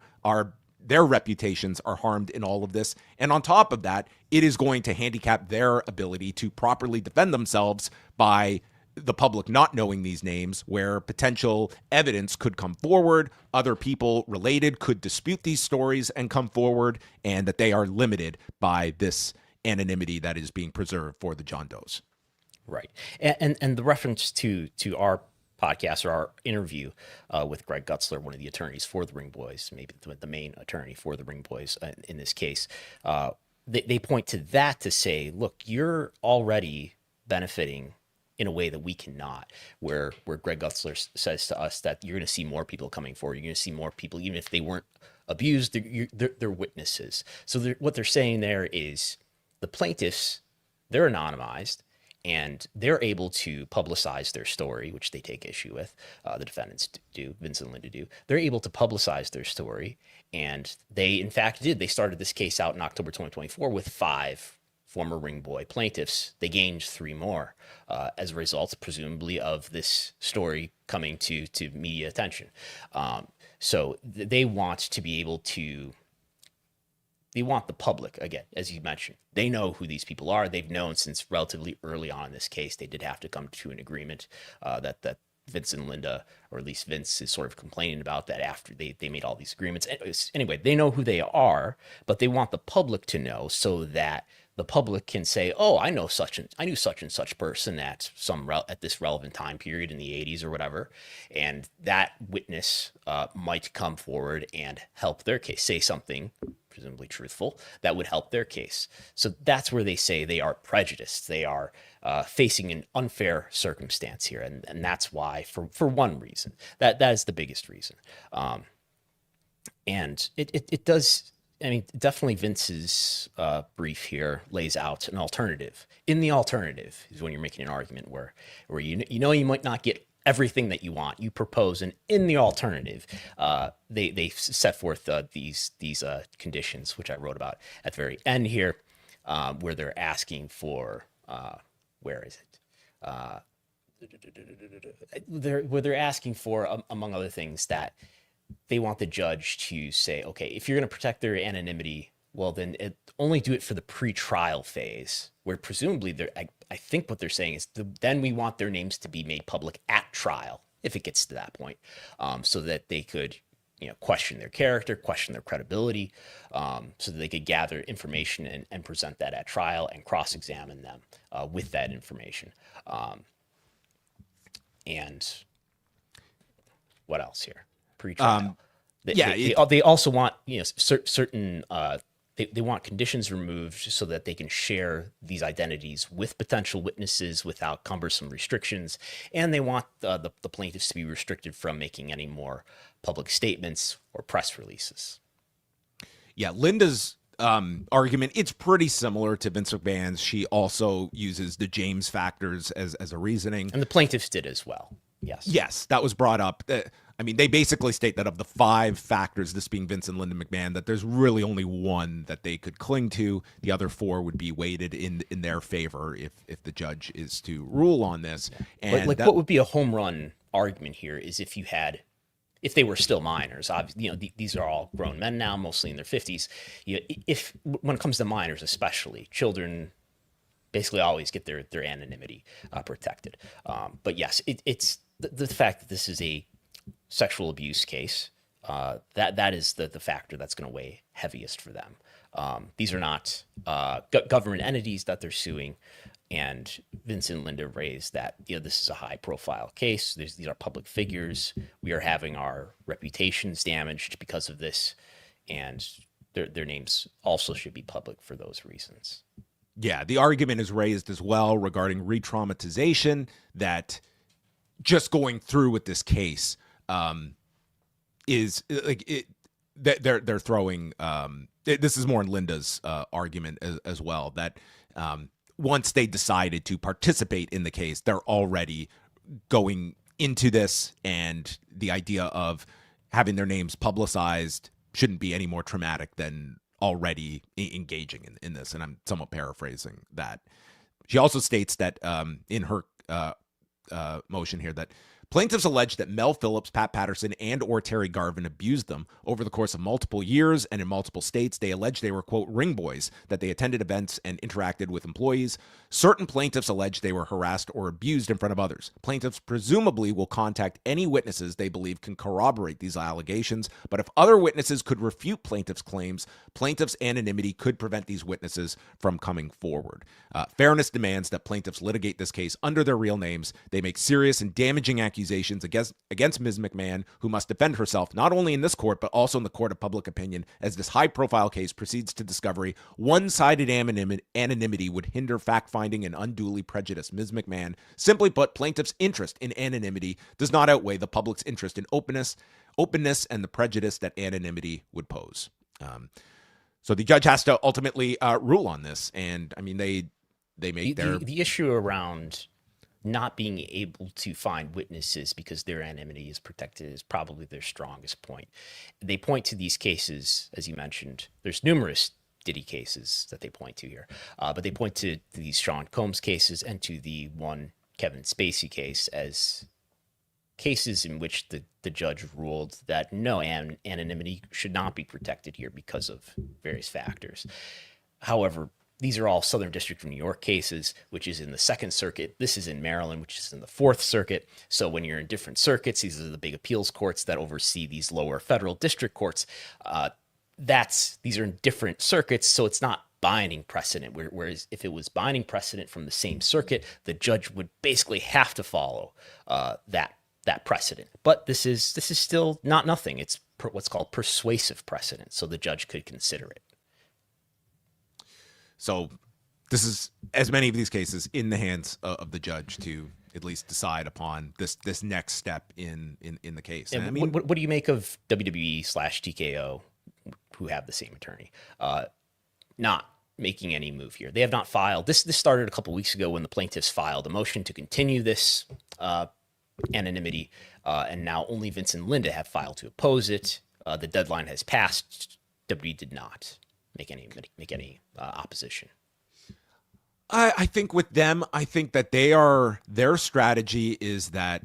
their reputations are harmed in all of this. And on top of that, it is going to handicap their ability to properly defend themselves by the public not knowing these names, where potential evidence could come forward, other people related could dispute these stories and come forward, and that they are limited by this anonymity that is being preserved for the John Does. Right. And the reference to our podcast or our interview with Greg Gutzler, one of the attorneys for the Ring Boys, maybe the main attorney for the Ring Boys in this case, they point to that to say, look, you're already benefiting in a way that we cannot, where Greg Gutzler says to us that you're going to see more people coming forward. You're going to see more people, even if they weren't abused, they're witnesses. So what they're saying there is the plaintiffs, they're anonymized, and they're able to publicize their story, which they take issue with. The defendants do, Vince and Linda do. They're able to publicize their story, and they, in fact, did. They started this case out in October 2024 with 5 former ring boy plaintiffs. They gained 3 more as a result, presumably, of this story coming to media attention. So they want to be able to, they want the public, again, as you mentioned, they know who these people are. They've known since relatively early on in this case. They did have to come to an agreement that Vince and Linda, or at least Vince, is sort of complaining about that after they made all these agreements. Anyway, they know who they are, but they want the public to know so that the public can say, "Oh, I knew such and such person at this relevant time period in the 80s or whatever," and that witness might come forward and help their case, say something presumably truthful that would help their case. So that's where they say they are prejudiced. They are facing an unfair circumstance here, and that's why, for one reason, that is the biggest reason. And it does. I mean, definitely Vince's brief here lays out an alternative. In the alternative is when you're making an argument where you might not get everything that you want. You propose, and in the alternative, they set forth these conditions, which I wrote about at the very end here, where they're asking for where is it? Where they're asking for, among other things, that they want the judge to say, okay, if you're going to protect their anonymity, well, then only do it for the pre-trial phase, where presumably I think what they're saying is then we want their names to be made public at trial, if it gets to that point, so that they could, question their character, question their credibility, so that they could gather information and present that at trial and cross-examine them with that information. And what else here? Pre-trial. They also want certain. They want conditions removed so that they can share these identities with potential witnesses without cumbersome restrictions, and they want the plaintiffs to be restricted from making any more public statements or press releases. Yeah, Linda's argument, it's pretty similar to Vince McMahon's. She also uses the James factors as a reasoning. And the plaintiffs did as well. Yes. Yes, that was brought up. I mean, they basically state that of the 5 factors, this being Vince and Linda McMahon, that there's really only one that they could cling to. The other 4 would be weighted in their favor if the judge is to rule on this. And what would be a home run argument here is if they were still minors. Obviously, these are all grown men now, mostly in their 50s. If when it comes to minors, especially, children basically always get their anonymity protected. But yes, it's the fact that this is a sexual abuse case, that is the factor that's going to weigh heaviest for them. These are not government entities that they're suing, and Vince and Linda raised that this is a high-profile case. These are public figures. We are having our reputations damaged because of this, and their names also should be public for those reasons. Yeah, the argument is raised as well regarding re-traumatization, that just going through with this case is like it. That they're throwing. This is more in Linda's argument as well, that once they decided to participate in the case, they're already going into this, and the idea of having their names publicized shouldn't be any more traumatic than already engaging in this. And I'm somewhat paraphrasing that. She also states that in her motion here that plaintiffs allege that Mel Phillips, Pat Patterson, and or Terry Garvin abused them over the course of multiple years and in multiple states. They allege they were, quote, ring boys, that they attended events and interacted with employees. Certain plaintiffs allege they were harassed or abused in front of others. Plaintiffs presumably will contact any witnesses they believe can corroborate these allegations, but if other witnesses could refute plaintiffs' claims, plaintiffs' anonymity could prevent these witnesses from coming forward. Fairness demands that plaintiffs litigate this case under their real names. They make serious and damaging accusations accusations against Ms. McMahon, who must defend herself not only in this court, but also in the court of public opinion. As this high-profile case proceeds to discovery, one-sided anonymity would hinder fact-finding and unduly prejudice Ms. McMahon. Simply put, plaintiff's interest in anonymity does not outweigh the public's interest in openness and the prejudice that anonymity would pose. So the judge has to ultimately rule on this, and I mean they make the issue around not being able to find witnesses because their anonymity is protected is probably their strongest point. They point to these cases, as you mentioned. There's numerous Diddy cases that they point to here, but they point to these Sean Combs cases and to the one Kevin Spacey case as cases in which the judge ruled that no, anonymity should not be protected here because of various factors. However, these are all Southern District of New York cases, which is in the Second Circuit. This is in Maryland, which is in the Fourth Circuit. So when you're in different circuits, these are the big appeals courts that oversee these lower federal district courts. These are in different circuits, so it's not binding precedent. Whereas if it was binding precedent from the same circuit, the judge would basically have to follow that precedent. But this is still not nothing. It's what's called persuasive precedent, so the judge could consider it. So this is, as many of these cases, in the hands of the judge to at least decide upon this next step in the case. And I mean, what do you make of WWE/TKO, who have the same attorney, not making any move here? They have not filed. This started a couple weeks ago when the plaintiffs filed a motion to continue this anonymity, and now only Vince and Linda have filed to oppose it. The deadline has passed. WWE did not make any opposition. I think with them, I think that their strategy is that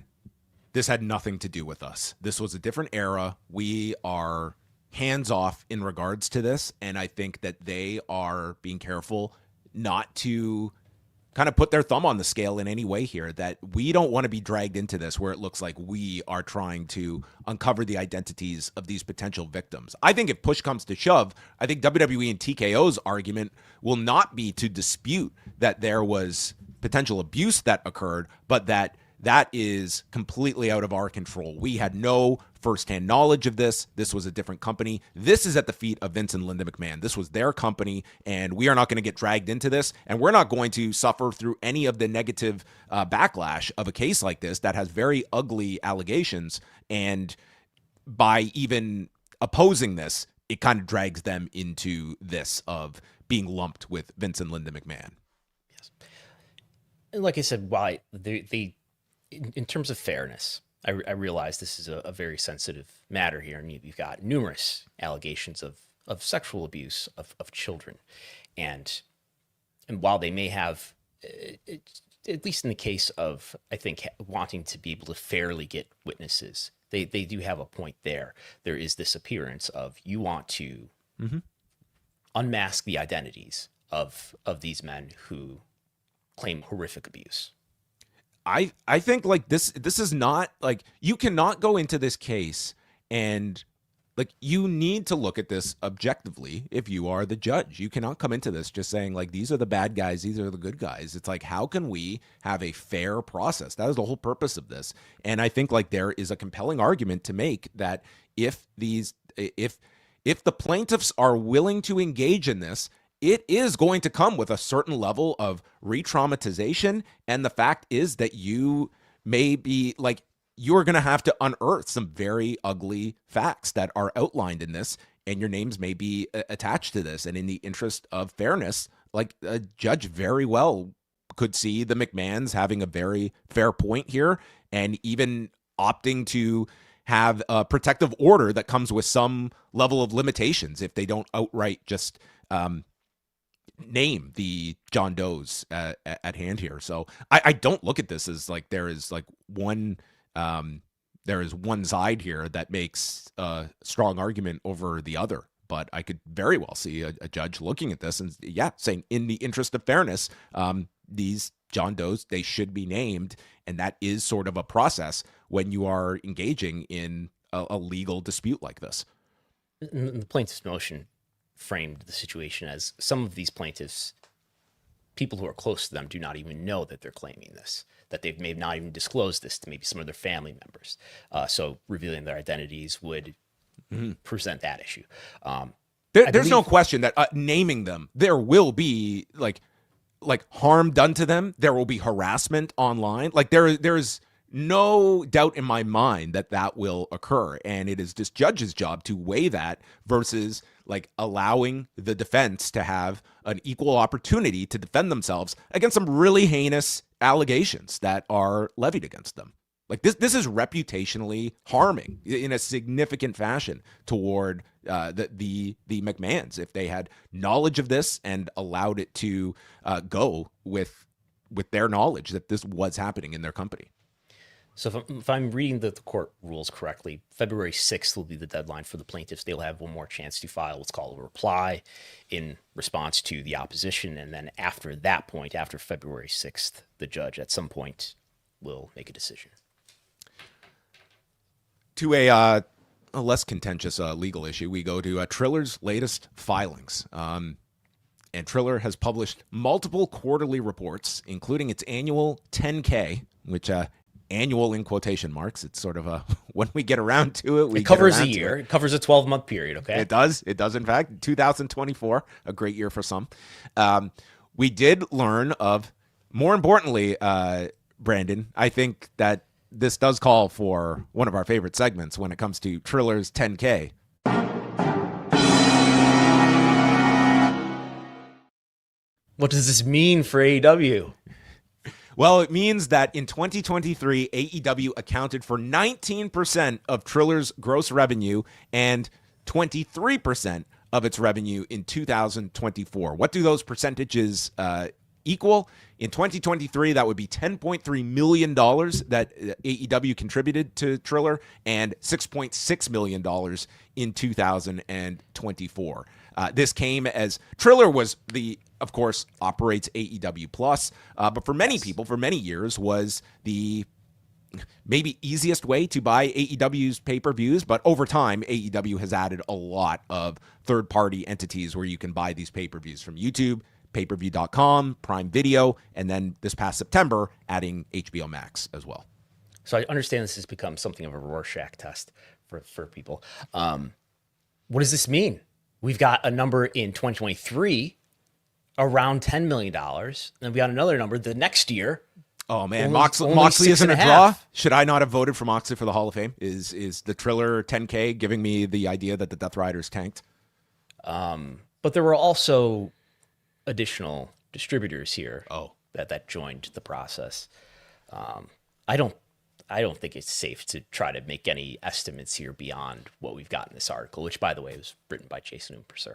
this had nothing to do with us. This was a different era. We are hands off in regards to this, and I think that they are being careful not to kind of put their thumb on the scale in any way here, that we don't want to be dragged into this where it looks like we are trying to uncover the identities of these potential victims. I think if push comes to shove, I think WWE and TKO's argument will not be to dispute that there was potential abuse that occurred, but that is completely out of our control. We had no firsthand knowledge of this. This was a different company. This is at the feet of Vince and Linda McMahon. This was their company, and we are not going to get dragged into this, and we're not going to suffer through any of the negative backlash of a case like this that has very ugly allegations. And by even opposing this, it kind of drags them into this of being lumped with Vince and Linda McMahon. Yes. And like I said, why they in terms of fairness, I realize this is a very sensitive matter here, and you've got numerous allegations of sexual abuse of children, and while they may have, at least in the case of, I think, wanting to be able to fairly get witnesses, they do have a point there. There is this appearance of you want to unmask the identities of these men who claim horrific abuse. I think like this is not like, you cannot go into this case and like, you need to look at this objectively if you are the judge. You cannot come into this just saying like, these are the bad guys, these are the good guys. It's like, how can we have a fair process? That is the whole purpose of this. And I think like there is a compelling argument to make that if the plaintiffs are willing to engage in this, it is going to come with a certain level of re-traumatization. And the fact is that you may be like, you're going to have to unearth some very ugly facts that are outlined in this, and your names may be attached to this. And in the interest of fairness, like a judge very well could see the McMahons having a very fair point here, and even opting to have a protective order that comes with some level of limitations if they don't outright just name the John Does at hand here. So I don't look at this as like there is one side here that makes a strong argument over the other. But I could very well see a judge looking at this and saying, in the interest of fairness, these John Does, they should be named. And that is sort of a process when you are engaging in a legal dispute like this. The plaintiff's motion framed the situation as some of these plaintiffs people who are close to them do not even know that they're claiming this, that they've maybe not even disclosed this to maybe some of their family members. So revealing their identities would present that issue. There's no question that naming them, there will be like harm done to them. There will be harassment online. Like there's no doubt in my mind that will occur. And it is this judge's job to weigh that versus like allowing the defense to have an equal opportunity to defend themselves against some really heinous allegations that are levied against them. Like this is reputationally harming in a significant fashion toward the McMahons if they had knowledge of this and allowed it to go with their knowledge that this was happening in their company. So if I'm reading the court rules correctly, February 6th will be the deadline for the plaintiffs. They'll have one more chance to file what's called a reply in response to the opposition. And then after that point, after February 6th, the judge at some point will make a decision. To a less contentious legal issue, we go to Triller's latest filings. And Triller has published multiple quarterly reports, including its annual 10K, which annual in quotation marks. It's sort of when we get around to it. It covers a year. It covers a 12-month period, okay? It does. It does, in fact. 2024, a great year for some. We did learn of, more importantly, Brandon, I think that this does call for one of our favorite segments when it comes to Triller's 10K. What does this mean for AEW? Well, it means that in 2023, AEW accounted for 19% of Triller's gross revenue and 23% of its revenue in 2024. What do those percentages equal? In 2023, that would be $10.3 million that AEW contributed to Triller and $6.6 million in 2024. This came as Triller was of course, operates AEW Plus, but for many people, for many years, was the maybe easiest way to buy AEW's pay-per-views. But over time, AEW has added a lot of third-party entities where you can buy these pay-per-views from YouTube, payperview.com, Prime Video, and then this past September, adding HBO Max as well. So I understand this has become something of a Rorschach test for people. What does this mean? We've got a number in 2023 around $10 million. Then we got another number the next year. Oh man, Moxley isn't a draw. Should I not have voted for Moxley for the Hall of Fame? Is the Triller 10K giving me the idea that the Death Riders tanked? But there were also additional distributors here. That joined the process. I don't think it's safe to try to make any estimates here beyond what we've got in this article, which, by the way, was written by Jason Umperser.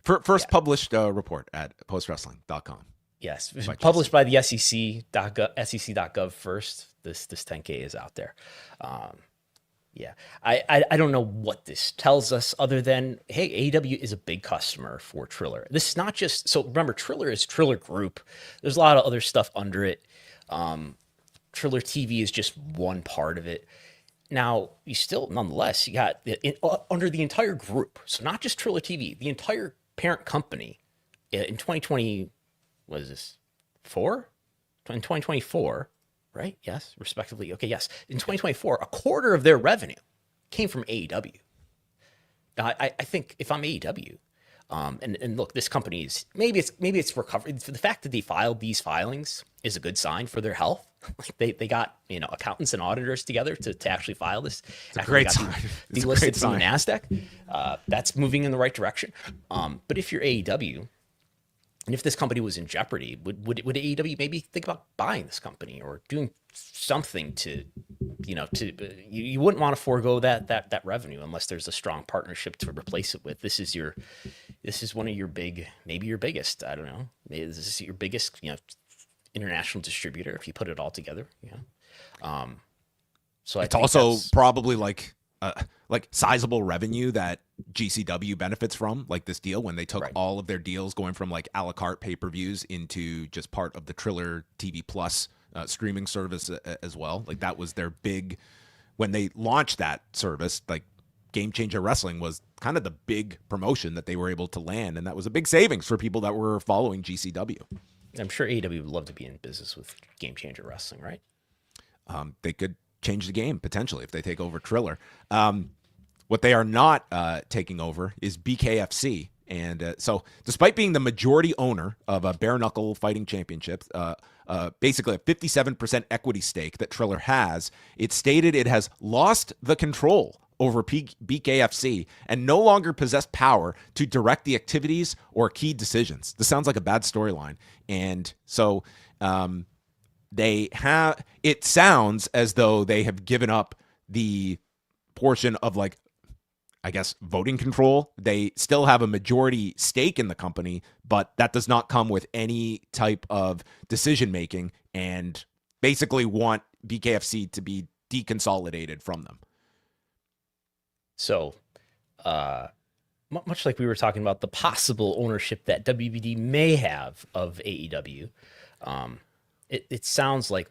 First published report at postwrestling.com. Yes, published by the SEC.gov first. This 10K is out there. I don't know what this tells us other than, hey, AEW is a big customer for Triller. This is not just, so remember, Triller is Triller Group. There's a lot of other stuff under it. Triller TV is just one part of it. Now, you still, nonetheless, you got under the entire group. So not just Triller TV, the entire parent company in 2020, what is this, 4? In 2024, right? Yes, respectively. Okay, yes. In 2024, a quarter of their revenue came from AEW. Now, I think if I'm AEW, and look, this company is, maybe it's recovered. The fact that they filed these filings is a good sign for their health. Like they got, accountants and auditors together to actually file this. It's a great sign. Delisted from the NASDAQ. That's moving in the right direction. But if you're AEW, and if this company was in jeopardy, would AEW maybe think about buying this company or doing something to, you wouldn't want to forego that revenue unless there's a strong partnership to replace it with. This is one of your maybe your biggest, I don't know, maybe this is your biggest, international distributor if you put it all together. So it's also probably like sizable revenue that GCW benefits from, like this deal when they took all of their deals going from like a la carte pay-per-views into just part of the Triller TV Plus streaming service as well. Like that was their big, when they launched that service, like Game Changer Wrestling was kind of the big promotion that they were able to land, and that was a big savings for people that were following GCW. I'm sure AEW would love to be in business with Game Changer Wrestling, right? They could change the game potentially if they take over Triller. What they are not taking over is BKFC. And so despite being the majority owner of a bare knuckle fighting championship, basically a 57% equity stake that Triller has, it stated it has lost the control over BKFC and no longer possess power to direct the activities or key decisions. This sounds like a bad storyline. And so it sounds as though they have given up the portion of, like, I guess, voting control. They still have a majority stake in the company, but that does not come with any type of decision making, and basically want BKFC to be deconsolidated from them. So, much like we were talking about the possible ownership that WBD may have of AEW, it sounds like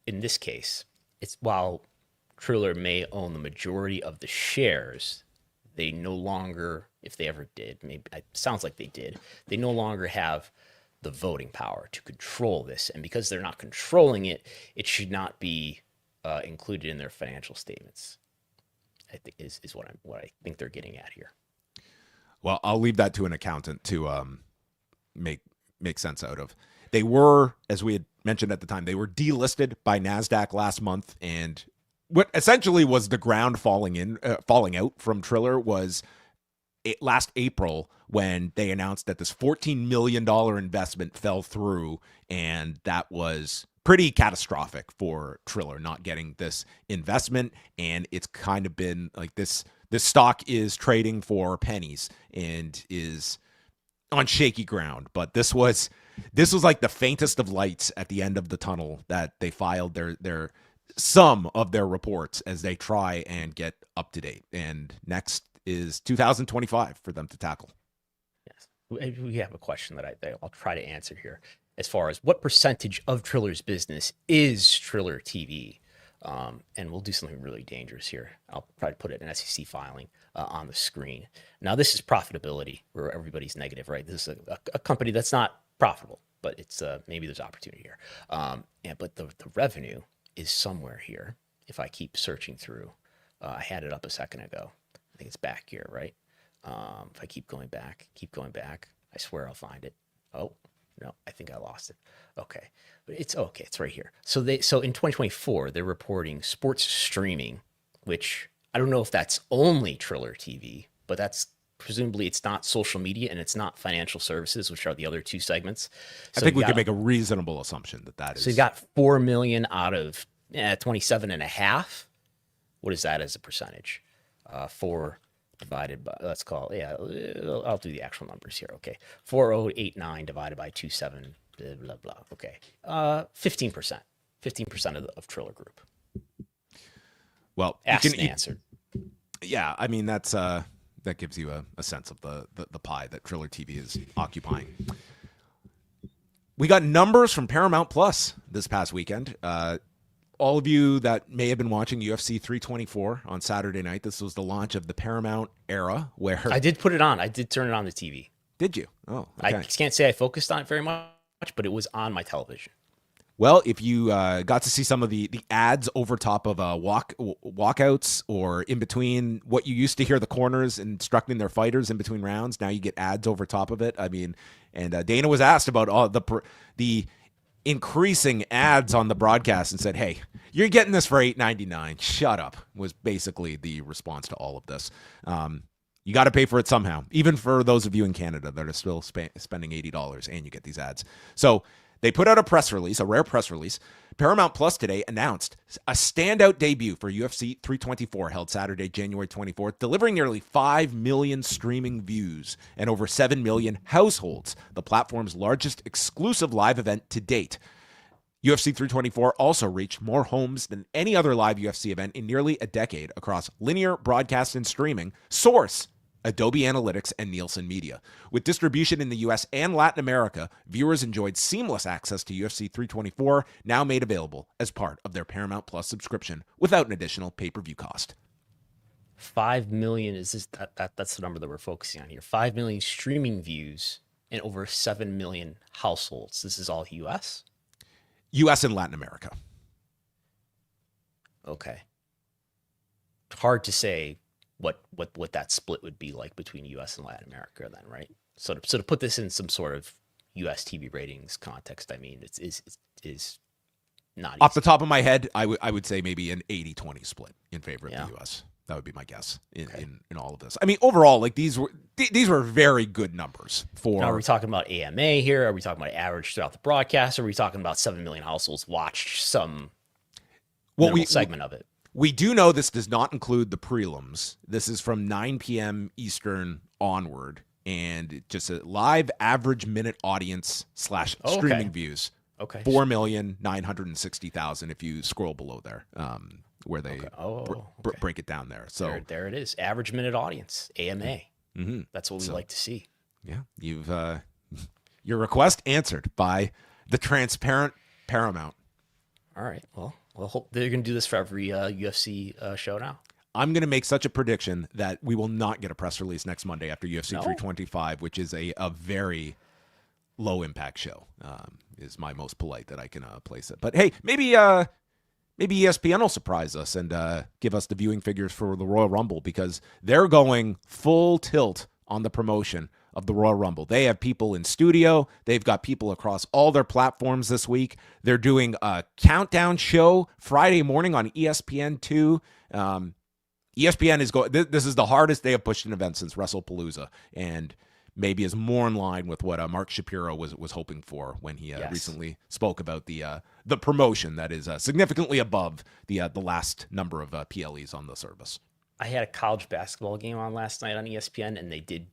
in this case, while Triller may own the majority of the shares, they no longer, if they ever did, maybe it sounds like they did, they no longer have the voting power to control this. And because they're not controlling it, it should not be included in their financial statements, I think is what I think they're getting at here. Well, I'll leave that to an accountant to make sense out of. They were, as we had mentioned at the time, they were delisted by NASDAQ last month, and what essentially was the ground falling out from Triller was last April when they announced that this $14 million investment fell through, and that was pretty catastrophic for Triller not getting this investment. And it's kind of been like this stock is trading for pennies and is on shaky ground. But this was like the faintest of lights at the end of the tunnel that they filed their some of their reports as they try and get up to date. And next is 2025 for them to tackle. Yes. We have a question that I'll try to answer here, as far as what percentage of Triller's business is Triller TV. And we'll do something really dangerous here. I'll try to put it in an SEC filing on the screen. Now, this is profitability where everybody's negative, right? This is a company that's not profitable, but it's maybe there's opportunity here. But the revenue is somewhere here. If I keep searching through, I had it up a second ago. I think it's back here, right? If I keep going back, I swear I'll find it. Oh, no, I think I lost it. Okay. It's right here. So in 2024, they're reporting sports streaming, which I don't know if that's only Triller TV, but that's presumably it's not social media and it's not financial services, which are the other two segments. So I think we can make a reasonable assumption that is. So you got 4 million out of 27.5. What is that as a percentage? 4 divided by, let's call it, I'll do the actual numbers here. Okay. 4,089 divided by 27, blah, blah, blah. Okay. 15%. 15% of Triller Group. Well, asked and answered. Yeah. I mean, that gives you a sense of the pie that Triller TV is occupying. We got numbers from Paramount Plus this past weekend. All of you that may have been watching UFC 324 on Saturday night, this was the launch of the Paramount era where... I did put it on. I did turn it on the TV. Did you? Oh, okay. I can't say I focused on it very much, but it was on my television. Well, if you got to see some of the ads over top of walkouts or in between what you used to hear the corners instructing their fighters in between rounds, now you get ads over top of it. I mean, and Dana was asked about all the increasing ads on the broadcast and said, "Hey, you're getting this for $8.99. Shut up," was basically the response to all of this. You got to pay for it somehow, even for those of you in Canada that are still spending $80 and you get these ads. So they put out a press release, a rare press release. Paramount Plus today announced a standout debut for UFC 324 held Saturday, January 24th, delivering nearly 5 million streaming views and over 7 million households, the platform's largest exclusive live event to date. UFC 324 also reached more homes than any other live UFC event in nearly a decade across linear, broadcast, and streaming. Source: Adobe Analytics and Nielsen Media. With distribution in the US and Latin America, viewers enjoyed seamless access to UFC 324, now made available as part of their Paramount Plus subscription without an additional pay-per-view cost. 5 million is this that's the number that we're focusing on here. 5 million streaming views and over 7 million households. This is all US? US and Latin America. Okay. Hard to say what that split would be like between US and Latin America then, right? So to put this in some sort of US TV ratings context, I mean, is not easy. Off the top of my head, I would say maybe an 80-20 split in favor of the US. That would be my guess in all of this. I mean, overall, like these were very good numbers for. Now, are we talking about AMA here? Are we talking about average throughout the broadcast? Or are we talking about 7 million households watched some segment of it? We do know this does not include the prelims. This is from 9 p.m. Eastern onward, and just a live average minute audience / streaming views. Okay. 4,960,000 if you scroll below there. Where they break it down there. So there it is. Average minute audience, AMA. Mm-hmm. That's what we like to see. Yeah, you've your request answered by the transparent Paramount. All right. Well, hope they're going to do this for every UFC show now. I'm going to make such a prediction that we will not get a press release next Monday after UFC 325, which is a very low impact show. Is my most polite that I can place it. But hey, maybe ESPN will surprise us and give us the viewing figures for the Royal Rumble, because they're going full tilt on the promotion of the Royal Rumble. They have people in studio. They've got people across all their platforms this week. They're doing a countdown show Friday morning on ESPN2. ESPN is going. This is the hardest they have pushed an event since WrestlePalooza, and maybe is more in line with what Mark Shapiro was hoping for when he recently spoke about the promotion that is significantly above the last number of PLEs on the service. I had a college basketball game on last night on ESPN, and they did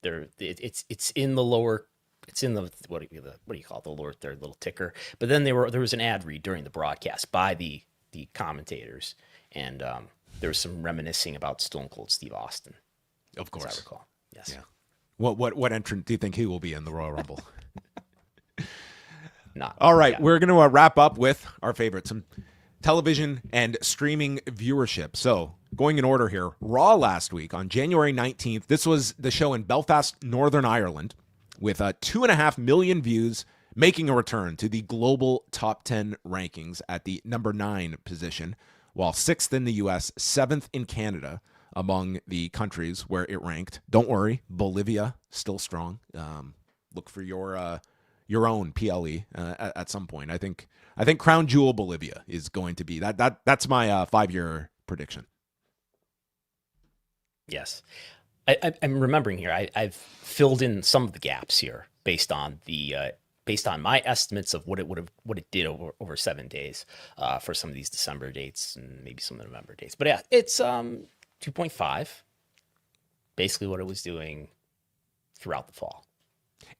it's in the lower. It's in the what do you call it, the lower third little ticker. But then there was an ad read during the broadcast by the commentators, and there was some reminiscing about Stone Cold Steve Austin. Of course, as I recall. Yes. Yeah. What entrant do you think he will be in the Royal Rumble? All right, we're going to wrap up with our favorites, some television and streaming viewership. So going in order here, Raw last week on January 19th. This was the show in Belfast, Northern Ireland, with 2.5 million views, making a return to the global top 10 rankings at the number 9 position, while 6th in the U.S., 7th in Canada. Among the countries where it ranked. Don't worry, Bolivia still strong. Look for your own PLE at some point. I think Crown Jewel Bolivia is going to be that's my 5-year prediction. Yes, I'm remembering here. I've filled in some of the gaps here based on my estimates of what it did over 7 days for some of these December dates and maybe some of the November dates. But yeah, it's 2.5, basically what it was doing throughout the fall.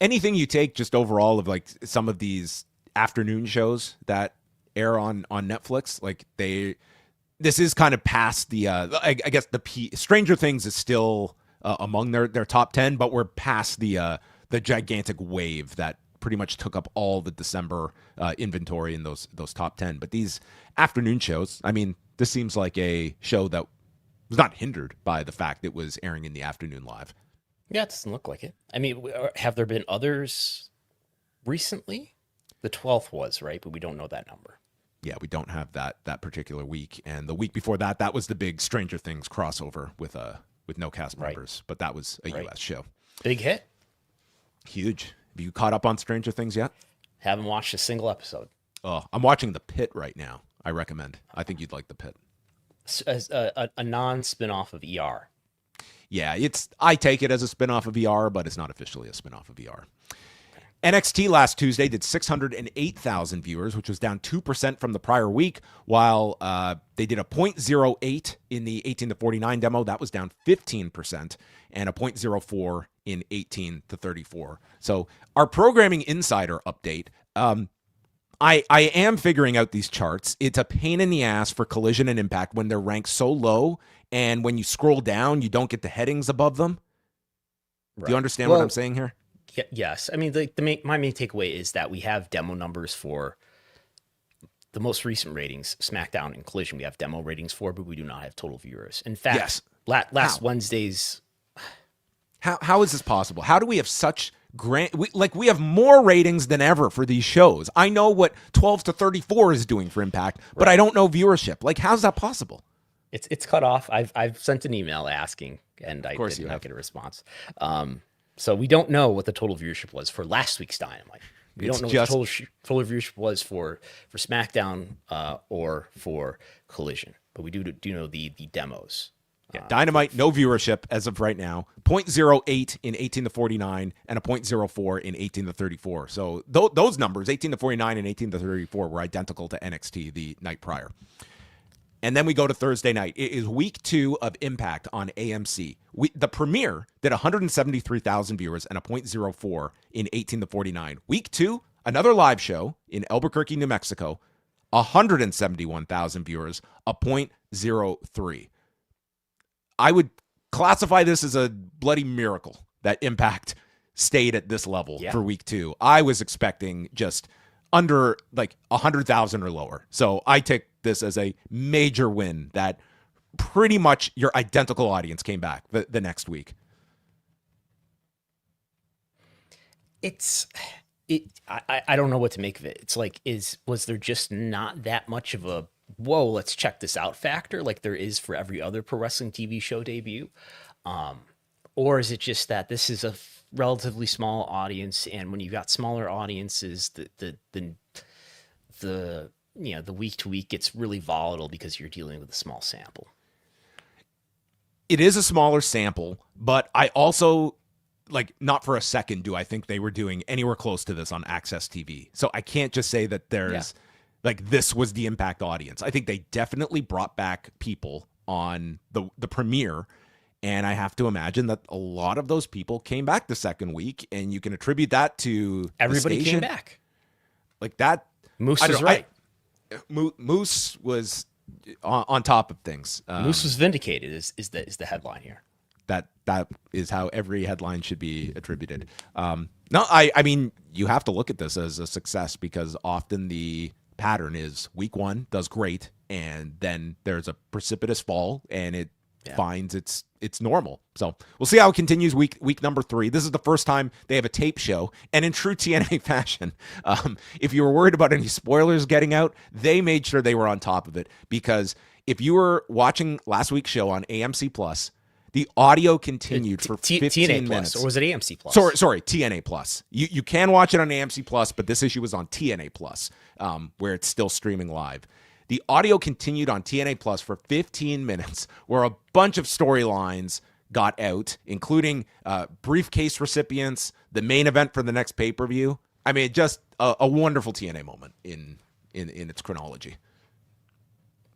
Anything you take just overall of like some of these afternoon shows that air on Netflix, like this is kind of past the I guess Stranger Things is still among their top 10, but we're past the gigantic wave that pretty much took up all the December inventory in those top 10. But these afternoon shows, I mean, this seems like a show that was not hindered by the fact it was airing in the afternoon live. Yeah, it doesn't look like it. I mean, have there been others recently? The 12th was, right? But we don't know that number. Yeah, we don't have that particular week. And the week before that was the big Stranger Things crossover with no cast members. But that was a U.S. show. Big hit. Huge. Have you caught up on Stranger Things yet? Haven't watched a single episode. Oh, I'm watching The Pit right now. I recommend. I think you'd like The Pit. As a non-spinoff of ER. Yeah, I take it as a spinoff of ER, but it's not officially a spinoff of ER. Okay. NXT last Tuesday did 608,000 viewers, which was down 2% from the prior week, while they did a 0.08 in the 18 to 49 demo. That was down 15%, and a 0.04 in 18 to 34. So our Programming Insider update, I am figuring out these charts. It's a pain in the ass for Collision and Impact when they're ranked so low, and when you scroll down, you don't get the headings above them. Right. Do you understand what I'm saying here? Yes. I mean, my main takeaway is that we have demo numbers for the most recent ratings, SmackDown and Collision. We have demo ratings for, but we do not have total viewers. In fact, last Wednesday's. How is this possible? How do we have such we have more ratings than ever for these shows? I know what 12 to 34 is doing for Impact, but I don't know viewership. Like, how's that possible? It's cut off. I've sent an email asking, and I did not get a response. So we don't know what the total viewership was for last week's Dynamite. We don't know what the total viewership was for SmackDown or for Collision, but we do know the demos. Yeah, Dynamite, no viewership as of right now. 0.08 in 18 to 49 and a 0.04 in 18 to 34. So those numbers, 18 to 49 and 18 to 34, were identical to NXT the night prior. And then we go to Thursday night. It is week 2 of Impact on AMC. The premiere did 173,000 viewers and a 0.04 in 18 to 49. Week 2, another live show in Albuquerque, New Mexico, 171,000 viewers, a 0.03. I would classify this as a bloody miracle that Impact stayed at this level for week 2. I was expecting just under like 100,000 or lower. So I take this as a major win that pretty much your identical audience came back the next week. I don't know what to make of it. It's like, was there just not that much of a whoa, let's check this out factor like there is for every other pro wrestling TV show debut? Or is it just that this is a relatively small audience, and when you've got smaller audiences, the week to week gets really volatile because you're dealing with a small sample? It is a smaller sample, but I also, not for a second do I think they were doing anywhere close to this on Access TV. So I can't just say that there's this was the Impact audience. I think they definitely brought back people on the premiere, and I have to imagine that a lot of those people came back the second week, and you can attribute that to everybody came back. Like that. Moose was right. Moose was on top of things. Moose was vindicated is the headline here. That is how every headline should be attributed. No, I mean, you have to look at this as a success because often the pattern is week 1 does great, and then there's a precipitous fall, and it finds it's normal. So we'll see how it continues week number 3. This is the first time they have a tape show, and in true TNA fashion, if you were worried about any spoilers getting out, they made sure they were on top of it, because if you were watching last week's show on AMC Plus, the audio continued for 15 TNA minutes. Plus, or was it AMC Plus? Sorry, TNA Plus. You can watch it on AMC Plus, but this issue was on TNA Plus, where it's still streaming live. The audio continued on TNA Plus for 15 minutes, where a bunch of storylines got out, including briefcase recipients, the main event for the next pay-per-view. I mean, just a wonderful TNA moment in its chronology.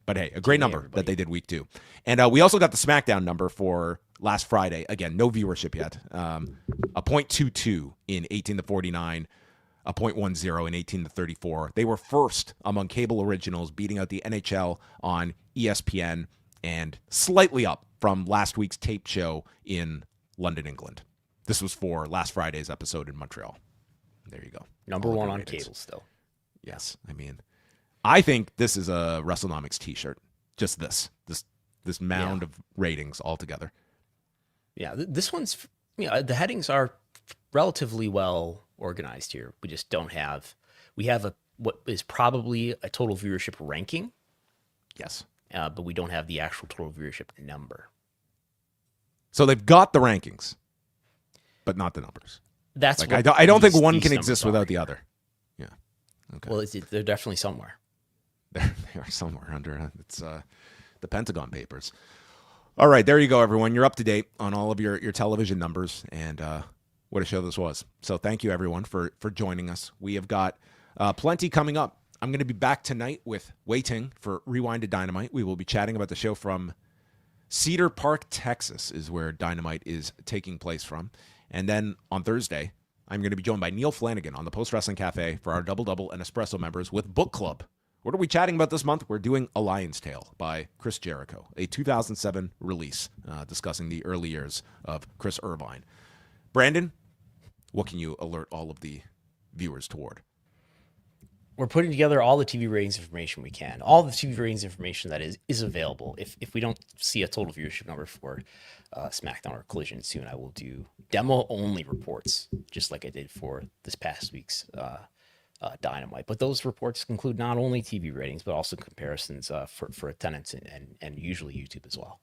But hey, a great number that they did week 2. And we also got the SmackDown number for last Friday. Again, no viewership yet. A 0.22 in 18 to 49, a 0.10 in 18 to 34. They were first among cable originals, beating out the NHL on ESPN, and slightly up from last week's tape show in London, England. This was for last Friday's episode in Montreal. There you go. Number 1 on cable still. Yes, I mean, I think this is a Wrestlenomics t-shirt. Just this mound of ratings altogether. Yeah, this one's, the headings are relatively well organized here. We just don't have, we have what is probably a total viewership ranking. Yes. But we don't have the actual total viewership number. So they've got the rankings, but not the numbers. That's like, I don't think one can exist without the other. Yeah. Okay. Well, they're definitely somewhere. They are somewhere under it's the Pentagon Papers. All right, there you go, everyone. You're up to date on all of your television numbers, and what a show this was. So thank you, everyone, for joining us. We have got plenty coming up. I'm going to be back tonight with Waiting for Rewind to Dynamite. We will be chatting about the show from Cedar Park, Texas, is where Dynamite is taking place from. And then on Thursday, I'm going to be joined by Neil Flanagan on the Post Wrestling Cafe for our Double Double and Espresso members with Book Club. What are we chatting about this month? We're doing A Lion's Tale by Chris Jericho, a 2007 release discussing the early years of Chris Irvine. Brandon, what can you alert all of the viewers toward? we're putting together all the TV ratings information we can. All the TV ratings information that is available. If we don't see a total viewership number for SmackDown or Collision soon, I will do demo-only reports, just like I did for this past week's Dynamite. But those reports include not only TV ratings, but also comparisons for attendance and usually YouTube as well.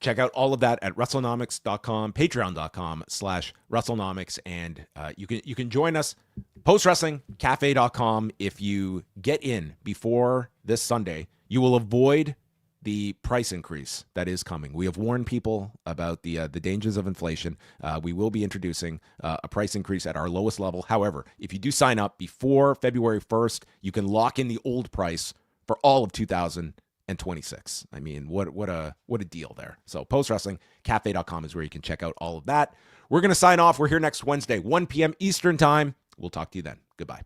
Check out all of that at Wrestlenomics.com, patreon.com/Wrestlenomics, and you can join us, postwrestlingcafe.com. If you get in before this Sunday, you will avoid the price increase that is coming. We have warned people about the dangers of inflation. We will be introducing a price increase at our lowest level. However, if you do sign up before February 1st, you can lock in the old price for all of 2026. I mean, what a deal there. So postwrestlingcafe.com is where you can check out all of that. We're going to sign off. We're here next Wednesday, 1 p.m. Eastern time. We'll talk to you then. Goodbye.